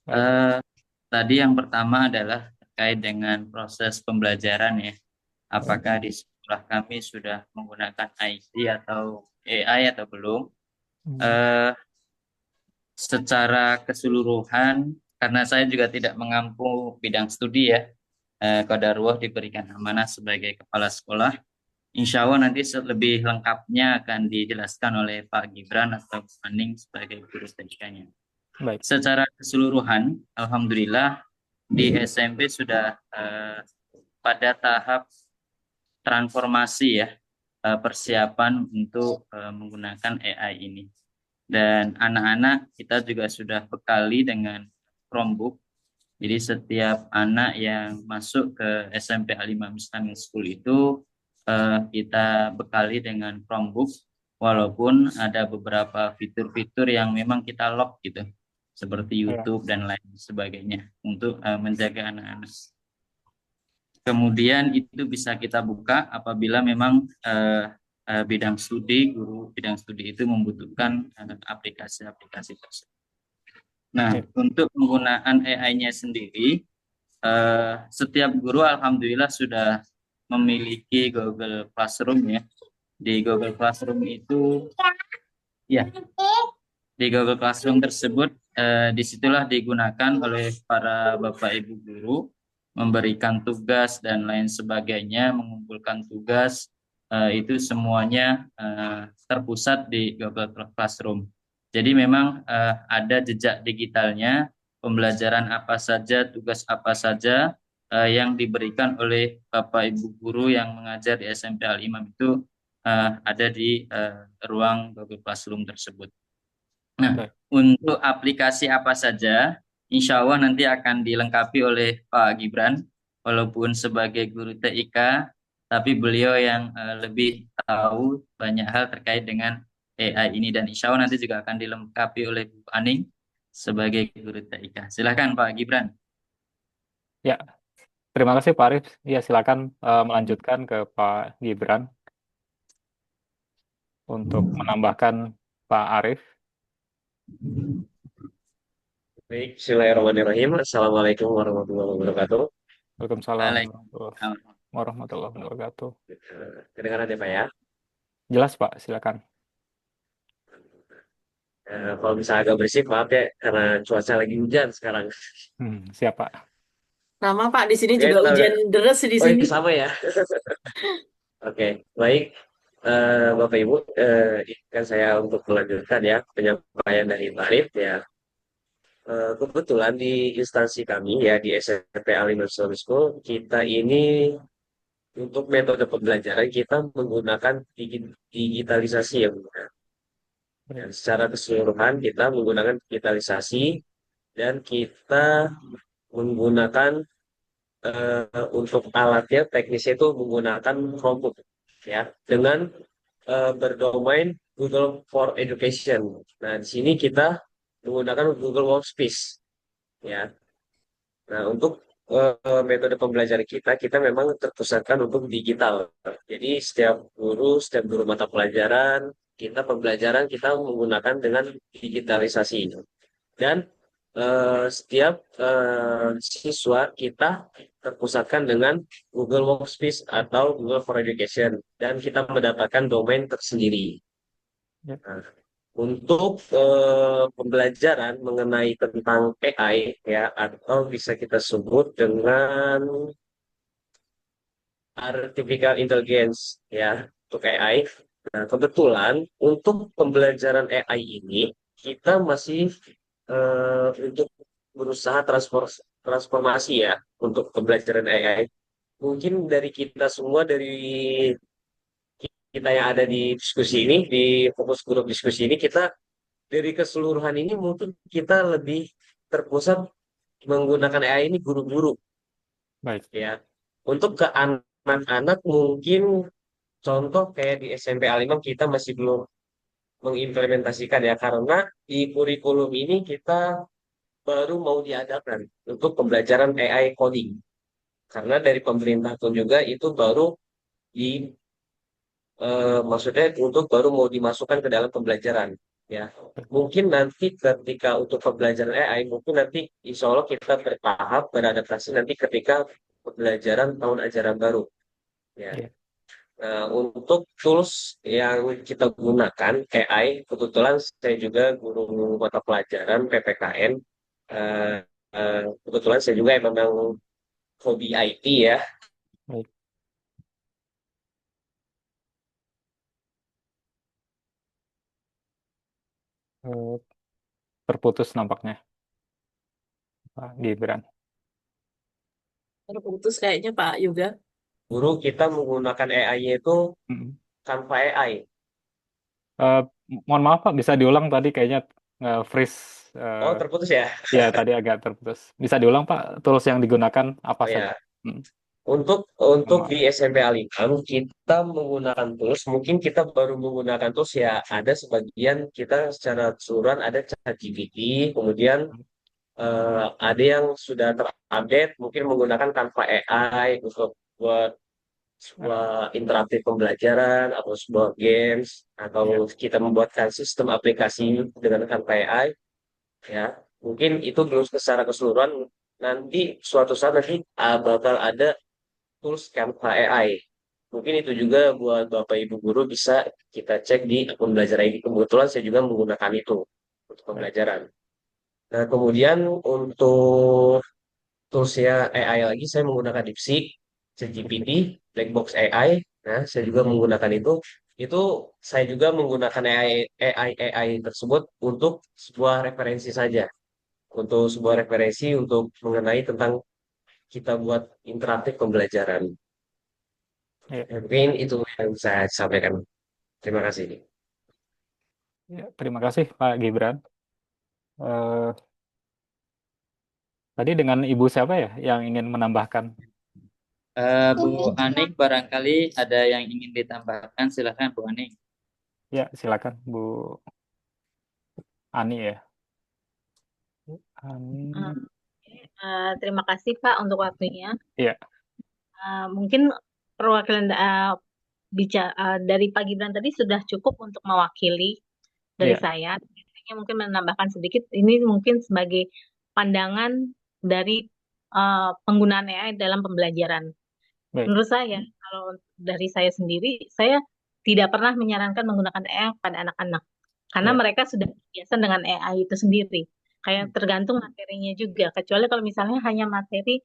B: Baik.
K: Tadi yang pertama adalah terkait dengan proses pembelajaran ya. Apakah di sekolah kami sudah menggunakan IT atau AI atau belum? Secara keseluruhan, karena saya juga tidak mengampu bidang studi ya, Qadarullah diberikan amanah sebagai kepala sekolah. Insya Allah nanti lebih lengkapnya akan dijelaskan oleh Pak Gibran atau Bu Aning sebagai guru TK-nya.
B: Baik.
K: Secara keseluruhan, alhamdulillah di SMP sudah pada tahap transformasi ya, persiapan untuk menggunakan AI ini. Dan anak-anak kita juga sudah bekali dengan Chromebook. Jadi setiap anak yang masuk ke SMP Al-Imam Islamic School itu kita bekali dengan Chromebook, walaupun ada beberapa fitur-fitur yang memang kita lock gitu, seperti YouTube dan lain sebagainya untuk menjaga anak-anak. Kemudian itu bisa kita buka apabila memang guru bidang studi itu membutuhkan aplikasi-aplikasi tersebut. Nah, untuk penggunaan AI-nya sendiri, setiap guru alhamdulillah sudah memiliki Google Classroom ya. Di Google Classroom itu, ya, di Google Classroom tersebut, disitulah digunakan oleh para Bapak Ibu guru, memberikan tugas dan lain sebagainya, mengumpulkan tugas, itu semuanya terpusat di Google Classroom. Jadi memang ada jejak digitalnya, pembelajaran apa saja, tugas apa saja yang diberikan oleh Bapak Ibu guru yang mengajar di SMP Al-Imam itu ada di ruang Google Classroom tersebut. Nah, untuk aplikasi apa saja, insya Allah nanti akan dilengkapi oleh Pak Gibran, walaupun sebagai guru TIK, tapi beliau yang lebih tahu banyak hal terkait dengan AI ini, dan insya Allah nanti juga akan dilengkapi oleh Bu Aning sebagai guru TIK. Silakan Pak Gibran.
B: Ya, terima kasih Pak Arif. Ya, silakan melanjutkan ke Pak Gibran untuk menambahkan Pak Arif.
M: Baik, bismillahirrahmanirrahim. Assalamualaikum warahmatullahi wabarakatuh.
B: Waalaikumsalam warahmatullahi wabarakatuh.
M: Kedengaran ya Pak ya?
B: Jelas Pak, silakan.
M: Kalau bisa agak berisik, maaf ya, karena cuaca lagi hujan sekarang.
B: Siap Pak.
A: Sama Pak, di sini juga hujan deras di sini.
M: Sama ya. Oke, baik. Bapak Ibu, izinkan saya untuk melanjutkan ya penyampaian dari Pak Arif ya. Kebetulan di instansi kami ya di SMP Al-Imam Islamic School, kita ini untuk metode pembelajaran kita menggunakan digitalisasi ya. Dan secara keseluruhan kita menggunakan digitalisasi dan kita menggunakan untuk alatnya teknisnya itu menggunakan Chromebook ya dengan berdomain Google for Education. Nah, di sini kita menggunakan Google Workspace ya. Nah, untuk metode pembelajaran kita memang terpusatkan untuk digital. Jadi setiap guru mata pelajaran pembelajaran kita menggunakan dengan digitalisasi. Dan setiap siswa kita terpusatkan dengan Google Workspace atau Google for Education dan kita mendapatkan domain tersendiri. Nah, untuk pembelajaran mengenai tentang AI ya, atau bisa kita sebut dengan artificial intelligence ya, untuk AI. Nah, kebetulan untuk pembelajaran AI ini kita masih untuk berusaha transformasi ya untuk pembelajaran AI. Mungkin dari kita semua, dari kita yang ada di diskusi ini, di fokus grup diskusi ini, kita dari keseluruhan ini mungkin kita lebih terpusat menggunakan AI ini guru-guru.
B: Baik.
M: Ya. Untuk ke anak-anak mungkin contoh kayak di SMP Al-Imam kita masih belum mengimplementasikan ya, karena di kurikulum ini kita baru mau diadakan untuk pembelajaran AI coding. Karena dari pemerintah pun juga itu baru di maksudnya untuk baru mau dimasukkan ke dalam pembelajaran ya. Mungkin nanti ketika untuk pembelajaran AI mungkin nanti insya Allah kita bertahap beradaptasi nanti ketika pembelajaran tahun ajaran baru ya.
B: Iya.
M: Nah, untuk tools yang kita gunakan AI, kebetulan saya juga guru mata pelajaran PPKN. Eh, Kebetulan saya juga memang hobi IT ya.
B: Baik. Eh, Terputus nampaknya, Pak Gibran.
A: Terputus kayaknya Pak Yoga.
M: Guru kita menggunakan AI-nya itu
B: Mm-mm.
M: Canva AI.
B: Eh, Mohon maaf Pak, bisa diulang tadi kayaknya freeze.
M: Oh, terputus ya?
B: Ya, tadi agak terputus. Bisa diulang Pak, tools yang digunakan apa
M: Oh
B: saja?
M: ya,
B: Mm.
M: untuk
B: Maaf.
M: di SMP Alikam kita menggunakan tools, mungkin kita baru menggunakan tools ya ada sebagian kita secara keseluruhan ada ChatGPT, kemudian ada yang sudah terupdate mungkin menggunakan Canva AI untuk buat sebuah interaktif pembelajaran atau sebuah games atau
B: Ya.
M: kita membuatkan sistem aplikasi dengan Canva AI ya mungkin itu belum secara keseluruhan nanti suatu saat nanti bakal ada tools Canva AI. Mungkin itu juga buat Bapak Ibu guru bisa kita cek di akun belajar ID. Kebetulan saya juga menggunakan itu untuk
B: Baik.
M: pembelajaran. Nah, kemudian untuk toolsnya AI lagi, saya menggunakan DeepSeek, ChatGPT, Blackbox AI. Nah, saya juga menggunakan itu. Itu saya juga menggunakan AI tersebut untuk sebuah referensi saja. Untuk sebuah referensi untuk mengenai tentang kita buat interaktif pembelajaran.
B: Ya.
M: Ya, mungkin itu yang saya sampaikan. Terima kasih.
B: Ya, terima kasih Pak Gibran. Eh, Tadi dengan Ibu siapa ya yang ingin menambahkan?
K: Bu Aning barangkali ada yang ingin ditambahkan, silakan Bu Aning.
B: Ya, silakan Bu Ani ya. Ani.
O: Terima kasih Pak untuk waktunya.
B: Iya.
O: Mungkin perwakilan dari Pak Gibran tadi sudah cukup untuk mewakili dari
B: Iya.
O: saya. Saya mungkin menambahkan sedikit. Ini mungkin sebagai pandangan dari penggunaan AI dalam pembelajaran.
B: Baik.
O: Menurut saya, kalau dari saya sendiri, saya tidak pernah menyarankan menggunakan AI pada anak-anak. Karena
B: Iya.
O: mereka sudah biasa dengan AI itu sendiri. Kayak tergantung materinya juga. Kecuali kalau misalnya hanya materi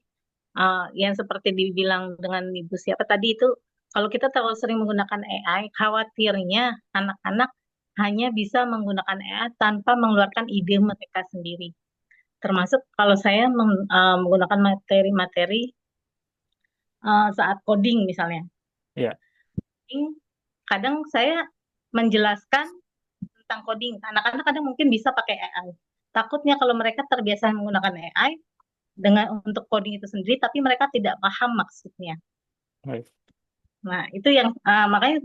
O: yang seperti dibilang dengan Ibu siapa tadi itu, kalau kita terlalu sering menggunakan AI, khawatirnya anak-anak hanya bisa menggunakan AI tanpa mengeluarkan ide mereka sendiri. Termasuk kalau saya menggunakan materi-materi saat coding misalnya.
B: Iya.
O: Kadang saya menjelaskan tentang coding. Anak-anak kadang mungkin bisa pakai AI. Takutnya kalau mereka terbiasa menggunakan AI dengan untuk coding itu sendiri, tapi mereka tidak paham maksudnya.
B: Baik.
O: Nah, itu yang makanya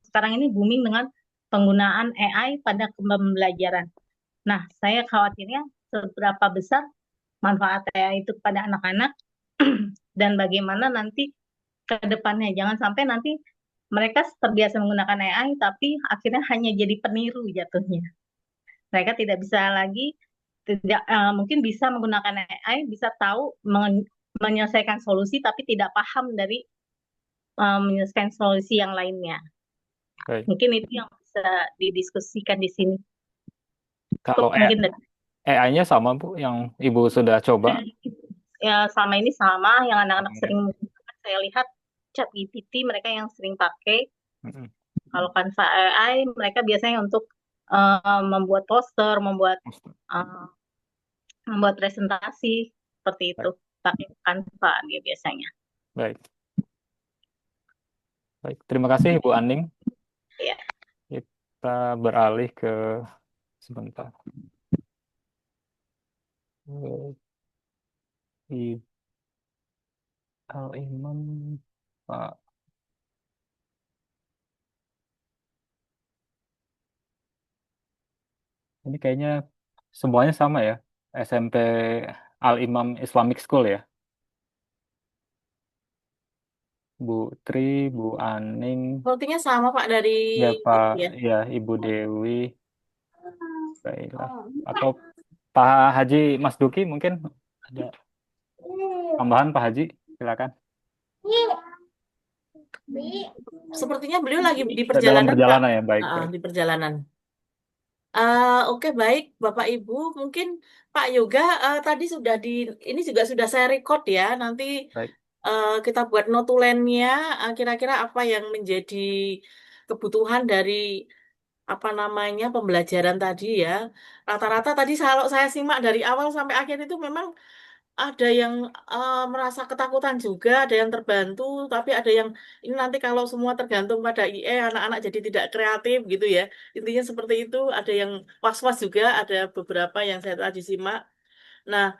O: sekarang ini booming dengan penggunaan AI pada pembelajaran. Nah, saya khawatirnya seberapa besar manfaat AI itu kepada anak-anak dan bagaimana nanti ke depannya. Jangan sampai nanti mereka terbiasa menggunakan AI, tapi akhirnya hanya jadi peniru jatuhnya. Mereka tidak bisa lagi, tidak mungkin bisa menggunakan AI, bisa tahu menyelesaikan solusi, tapi tidak paham dari menyelesaikan solusi yang lainnya.
B: Baik.
O: Mungkin itu yang bisa didiskusikan di sini.
B: Kalau
O: Mungkin
B: AI-nya sama Bu yang Ibu sudah coba?
O: ya selama ini sama yang anak-anak
B: Ya.
O: sering menggunakan, saya lihat ChatGPT mereka yang sering pakai.
B: Mm-mm.
O: Kalau Canva AI mereka biasanya untuk membuat poster, membuat presentasi seperti itu. Pakai Canva dia biasanya.
B: Baik. Baik, terima kasih Ibu Aning.
O: Ya.
B: Kita beralih ke sebentar. Al-Imam Pak. Ini kayaknya semuanya sama ya. SMP Al-Imam Islamic School ya. Bu Tri, Bu Aning,
A: Sepertinya sama Pak dari
B: ya Pak,
A: itu ya.
B: ya Ibu Dewi, baiklah. Atau Pak Haji Mas Duki mungkin ada tambahan Pak Haji, silakan.
A: Sepertinya beliau lagi di
B: Dalam
A: perjalanan Pak.
B: perjalanan ya, baik, baik.
A: Di perjalanan. Oke baik Bapak Ibu, mungkin Pak Yoga tadi sudah ini juga sudah saya record ya. Nanti
B: Baik.
A: kita buat notulennya, kira-kira apa yang menjadi kebutuhan dari apa namanya pembelajaran tadi ya. Rata-rata tadi kalau saya simak dari awal sampai akhir itu memang ada yang merasa ketakutan juga, ada yang terbantu, tapi ada yang ini nanti kalau semua tergantung pada IE, anak-anak jadi tidak kreatif gitu ya. Intinya seperti itu, ada yang was-was juga, ada beberapa yang saya tadi simak. Nah,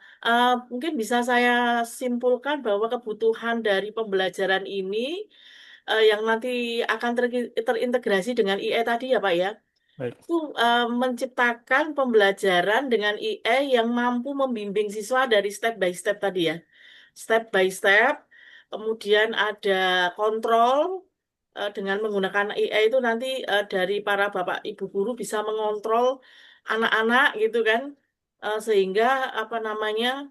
A: mungkin bisa saya simpulkan bahwa kebutuhan dari pembelajaran ini yang nanti akan terintegrasi dengan IE tadi ya Pak ya,
B: Baik.
A: itu menciptakan pembelajaran dengan IE yang mampu membimbing siswa dari step by step tadi ya. Step by step, kemudian ada kontrol dengan menggunakan IE itu nanti dari para bapak ibu guru bisa mengontrol anak-anak gitu kan. Sehingga apa namanya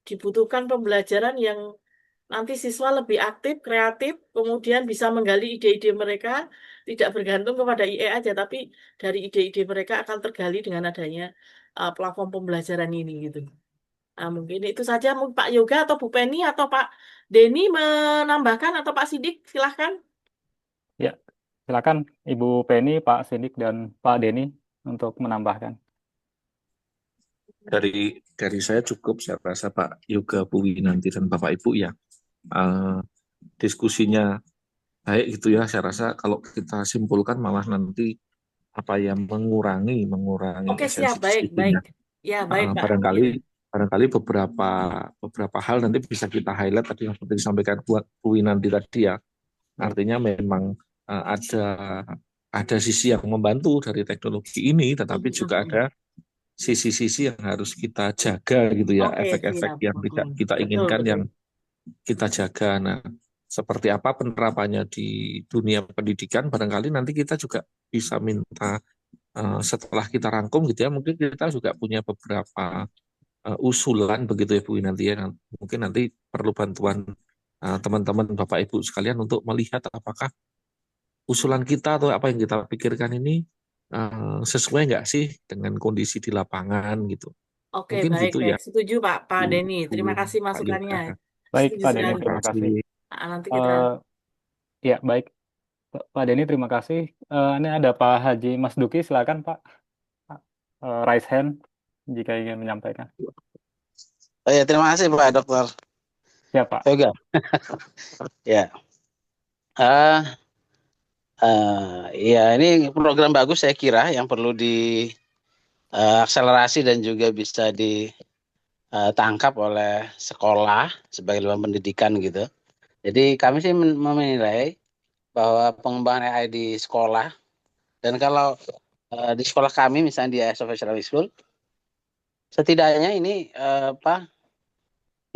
A: dibutuhkan pembelajaran yang nanti siswa lebih aktif, kreatif, kemudian bisa menggali ide-ide mereka, tidak bergantung kepada IE aja, tapi dari ide-ide mereka akan tergali dengan adanya platform pembelajaran ini gitu. Nah, mungkin itu saja Pak Yoga atau Bu Penny atau Pak Denny menambahkan atau Pak Sidik, silahkan.
B: Ya, silakan Ibu Penny, Pak Sidik, dan Pak Denny untuk menambahkan.
T: Dari saya cukup, saya rasa Pak Yoga, Bu Winanti, dan Bapak Ibu ya. Diskusinya baik gitu ya. Saya rasa kalau kita simpulkan malah nanti apa yang mengurangi
A: Oke,
T: esensi
A: siap, baik,
T: diskusinya.
A: baik. Ya, baik, Pak.
T: Barangkali beberapa hal nanti bisa kita highlight tadi yang seperti disampaikan Bu Winanti tadi ya. Artinya memang ada sisi yang membantu dari teknologi ini, tetapi juga ada sisi-sisi yang harus kita jaga gitu ya,
A: Oke,
T: efek-efek
A: siap.
T: yang tidak kita
A: Betul,
T: inginkan
A: betul.
T: yang kita jaga. Nah, seperti apa penerapannya di dunia pendidikan, barangkali nanti kita juga bisa minta setelah kita rangkum gitu ya, mungkin kita juga punya beberapa usulan begitu ya Bu Winanti ya. Mungkin nanti perlu bantuan teman-teman Bapak Ibu sekalian untuk melihat apakah usulan kita atau apa yang kita pikirkan ini sesuai nggak sih dengan kondisi di lapangan gitu.
A: Oke,
T: Mungkin
A: baik,
T: gitu
A: baik.
T: ya,
A: Setuju, Pak
T: Bu,
A: Denny. Terima kasih
T: Pak
A: masukannya.
T: Yoga.
B: Baik,
A: Setuju
B: Pak Denny,
A: sekali.
T: Terima
B: terima kasih.
T: kasih.
A: Nanti kita
B: Ya, baik. Pak Denny, terima kasih. Ini ada Pak Haji Mas Duki, silakan Pak. Raise hand jika ingin menyampaikan.
S: Oh ya, terima kasih Pak Dokter.
B: Ya Pak.
S: Yoga. Ya. Ya, ini program bagus saya kira yang perlu diakselerasi dan juga bisa ditangkap oleh sekolah sebagai lembaga pendidikan gitu. Jadi kami sih menilai bahwa pengembangan AI di sekolah, dan kalau di sekolah kami misalnya di ISOF Islamic School, setidaknya ini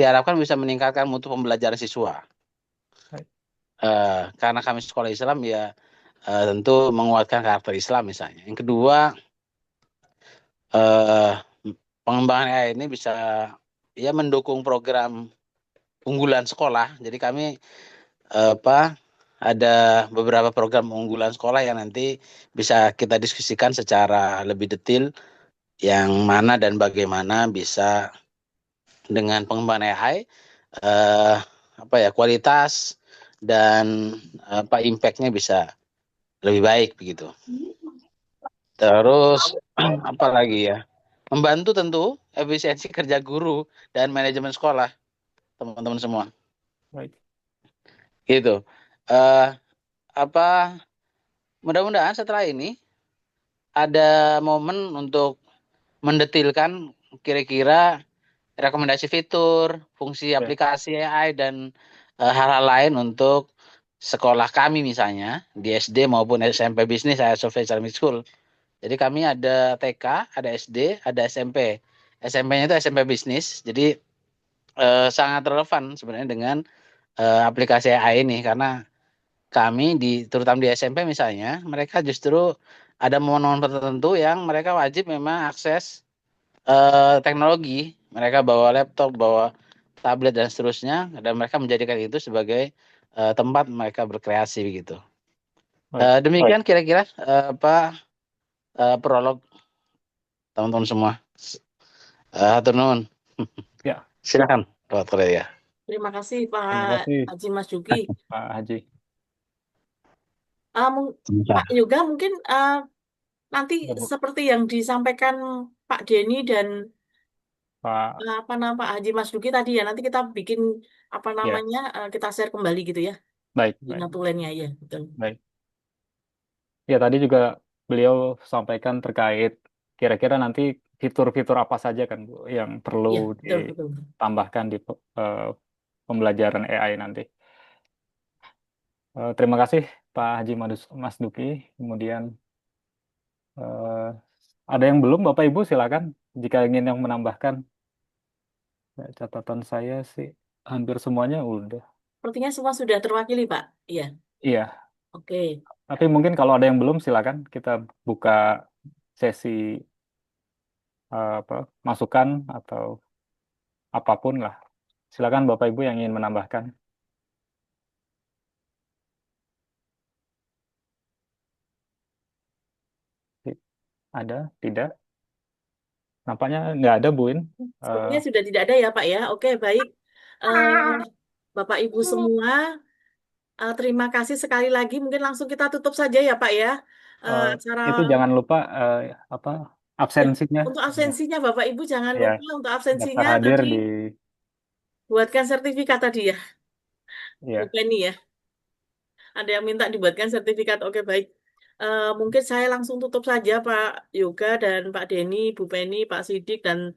S: diharapkan bisa meningkatkan mutu pembelajaran siswa. Karena kami sekolah Islam ya tentu menguatkan karakter Islam misalnya. Yang kedua, pengembangan AI ini bisa ya mendukung program unggulan sekolah. Jadi kami ada beberapa program unggulan sekolah yang nanti bisa kita diskusikan secara lebih detail yang mana dan bagaimana bisa dengan pengembangan AI kualitas dan impact-nya bisa lebih baik begitu. Terus apa lagi ya? Membantu tentu efisiensi kerja guru dan manajemen sekolah, teman-teman semua.
B: Baik.
S: Gitu. Mudah-mudahan setelah ini ada momen untuk mendetilkan kira-kira rekomendasi fitur, fungsi aplikasi AI dan hal-hal lain untuk sekolah kami misalnya di SD maupun SMP bisnis ISOF Islamic School. Jadi kami ada TK, ada SD, ada SMP. SMP-nya itu SMP bisnis. Jadi sangat relevan sebenarnya dengan aplikasi AI ini karena kami terutama di SMP misalnya mereka justru ada momen-momen tertentu yang mereka wajib memang akses teknologi. Mereka bawa laptop, bawa tablet dan seterusnya dan mereka menjadikan itu sebagai tempat mereka berkreasi begitu.
B: Baik.
S: Demikian kira-kira prolog teman-teman semua. Hatur nuhun.
B: Ya,
S: Silakan Dr. ya.
A: Terima kasih
B: terima
A: Pak
B: kasih
A: Haji Mas Duki.
B: Pak Haji.
A: Pak Yoga mungkin nanti
B: Ya, Bu.
A: seperti yang disampaikan Pak Denny dan
B: Pak,
A: Pak Haji Mas Duki tadi ya, nanti kita bikin
B: ya,
A: kita share kembali gitu ya
B: baik,
A: di
B: baik,
A: notulennya ya, betul.
B: baik. Ya, tadi juga beliau sampaikan terkait kira-kira nanti fitur-fitur apa saja kan Bu yang perlu
A: Iya, betul, betul.
B: ditambahkan di pembelajaran AI nanti. Terima kasih Pak Haji Mas Duki. Kemudian ada yang belum Bapak Ibu silakan jika ingin yang menambahkan. Catatan saya sih hampir semuanya udah.
A: Sepertinya semua sudah terwakili, Pak. Iya,
B: Iya,
A: oke.
B: tapi mungkin kalau ada yang belum silakan kita buka sesi masukan atau apapun lah. Silakan Bapak Ibu yang ingin menambahkan. Ada? Tidak? Nampaknya nggak ada, Bu In.
A: Sepertinya sudah tidak ada ya, Pak ya. Oke, baik. Eh, Bapak Ibu semua, terima kasih sekali lagi. Mungkin langsung kita tutup saja ya, Pak ya. Acara
B: Itu jangan lupa
A: ya,
B: absensinya.
A: untuk absensinya Bapak Ibu jangan
B: Ya,
A: lupa untuk
B: daftar
A: absensinya
B: hadir
A: tadi
B: di
A: buatkan sertifikat tadi ya,
B: ya.
A: Bu Penny ya. Ada yang minta dibuatkan sertifikat. Oke, baik. Mungkin saya langsung tutup saja Pak Yoga dan Pak Denny, Bu Penny, Pak Sidik dan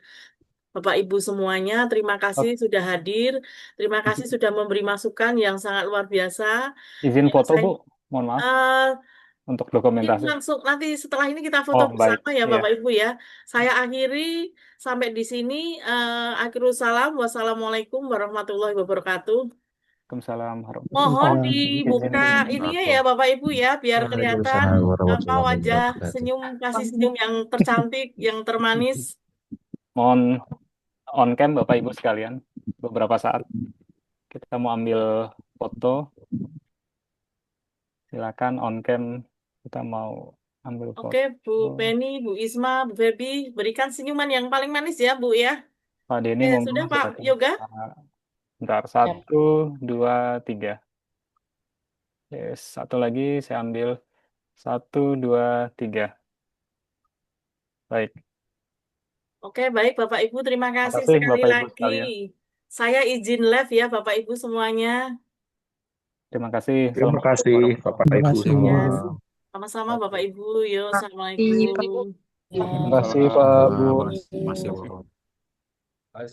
A: Bapak Ibu semuanya. Terima kasih sudah hadir. Terima kasih sudah memberi masukan yang sangat luar biasa.
B: Izin
A: Ya,
B: foto,
A: saya,
B: Bu. Mohon maaf
A: eh,
B: untuk
A: mungkin
B: dokumentasi.
A: langsung nanti setelah ini kita foto
B: Oh, baik.
A: bersama ya
B: Iya.
A: Bapak Ibu ya. Saya akhiri sampai di sini. Akhirul salam. Wassalamualaikum warahmatullahi wabarakatuh.
B: Waalaikumsalam
A: Mohon
B: warahmatullahi
A: dibuka ininya ya Bapak Ibu ya, biar kelihatan
F: Waalaikumsalam
A: apa
F: warahmatullahi
A: wajah
F: wabarakatuh.
A: kasih senyum yang tercantik, yang termanis.
B: Mohon on cam Bapak Ibu sekalian. Beberapa saat kita mau ambil foto. Silakan on cam kita mau ambil foto.
A: Oke, Bu Penny, Bu Isma, Bu Febi, berikan senyuman yang paling manis ya, Bu ya.
B: Pak Denny
A: Oke,
B: mau
A: sudah Pak
B: silakan.
A: Yoga?
B: Bentar, 1, 2, 3. Yes, satu lagi saya ambil. 1, 2, 3. Baik.
A: Oke, baik Bapak Ibu, terima kasih
B: Makasih
A: sekali
B: Bapak Ibu
A: lagi.
B: sekalian.
A: Saya izin live ya Bapak Ibu semuanya.
B: Terima kasih.
T: Terima kasih Bapak
F: Terima
T: Ibu
F: kasih.
T: semua.
A: Sama-sama Bapak Ibu. Yo, assalamualaikum.
B: Terima kasih Pak Bu.
C: Masih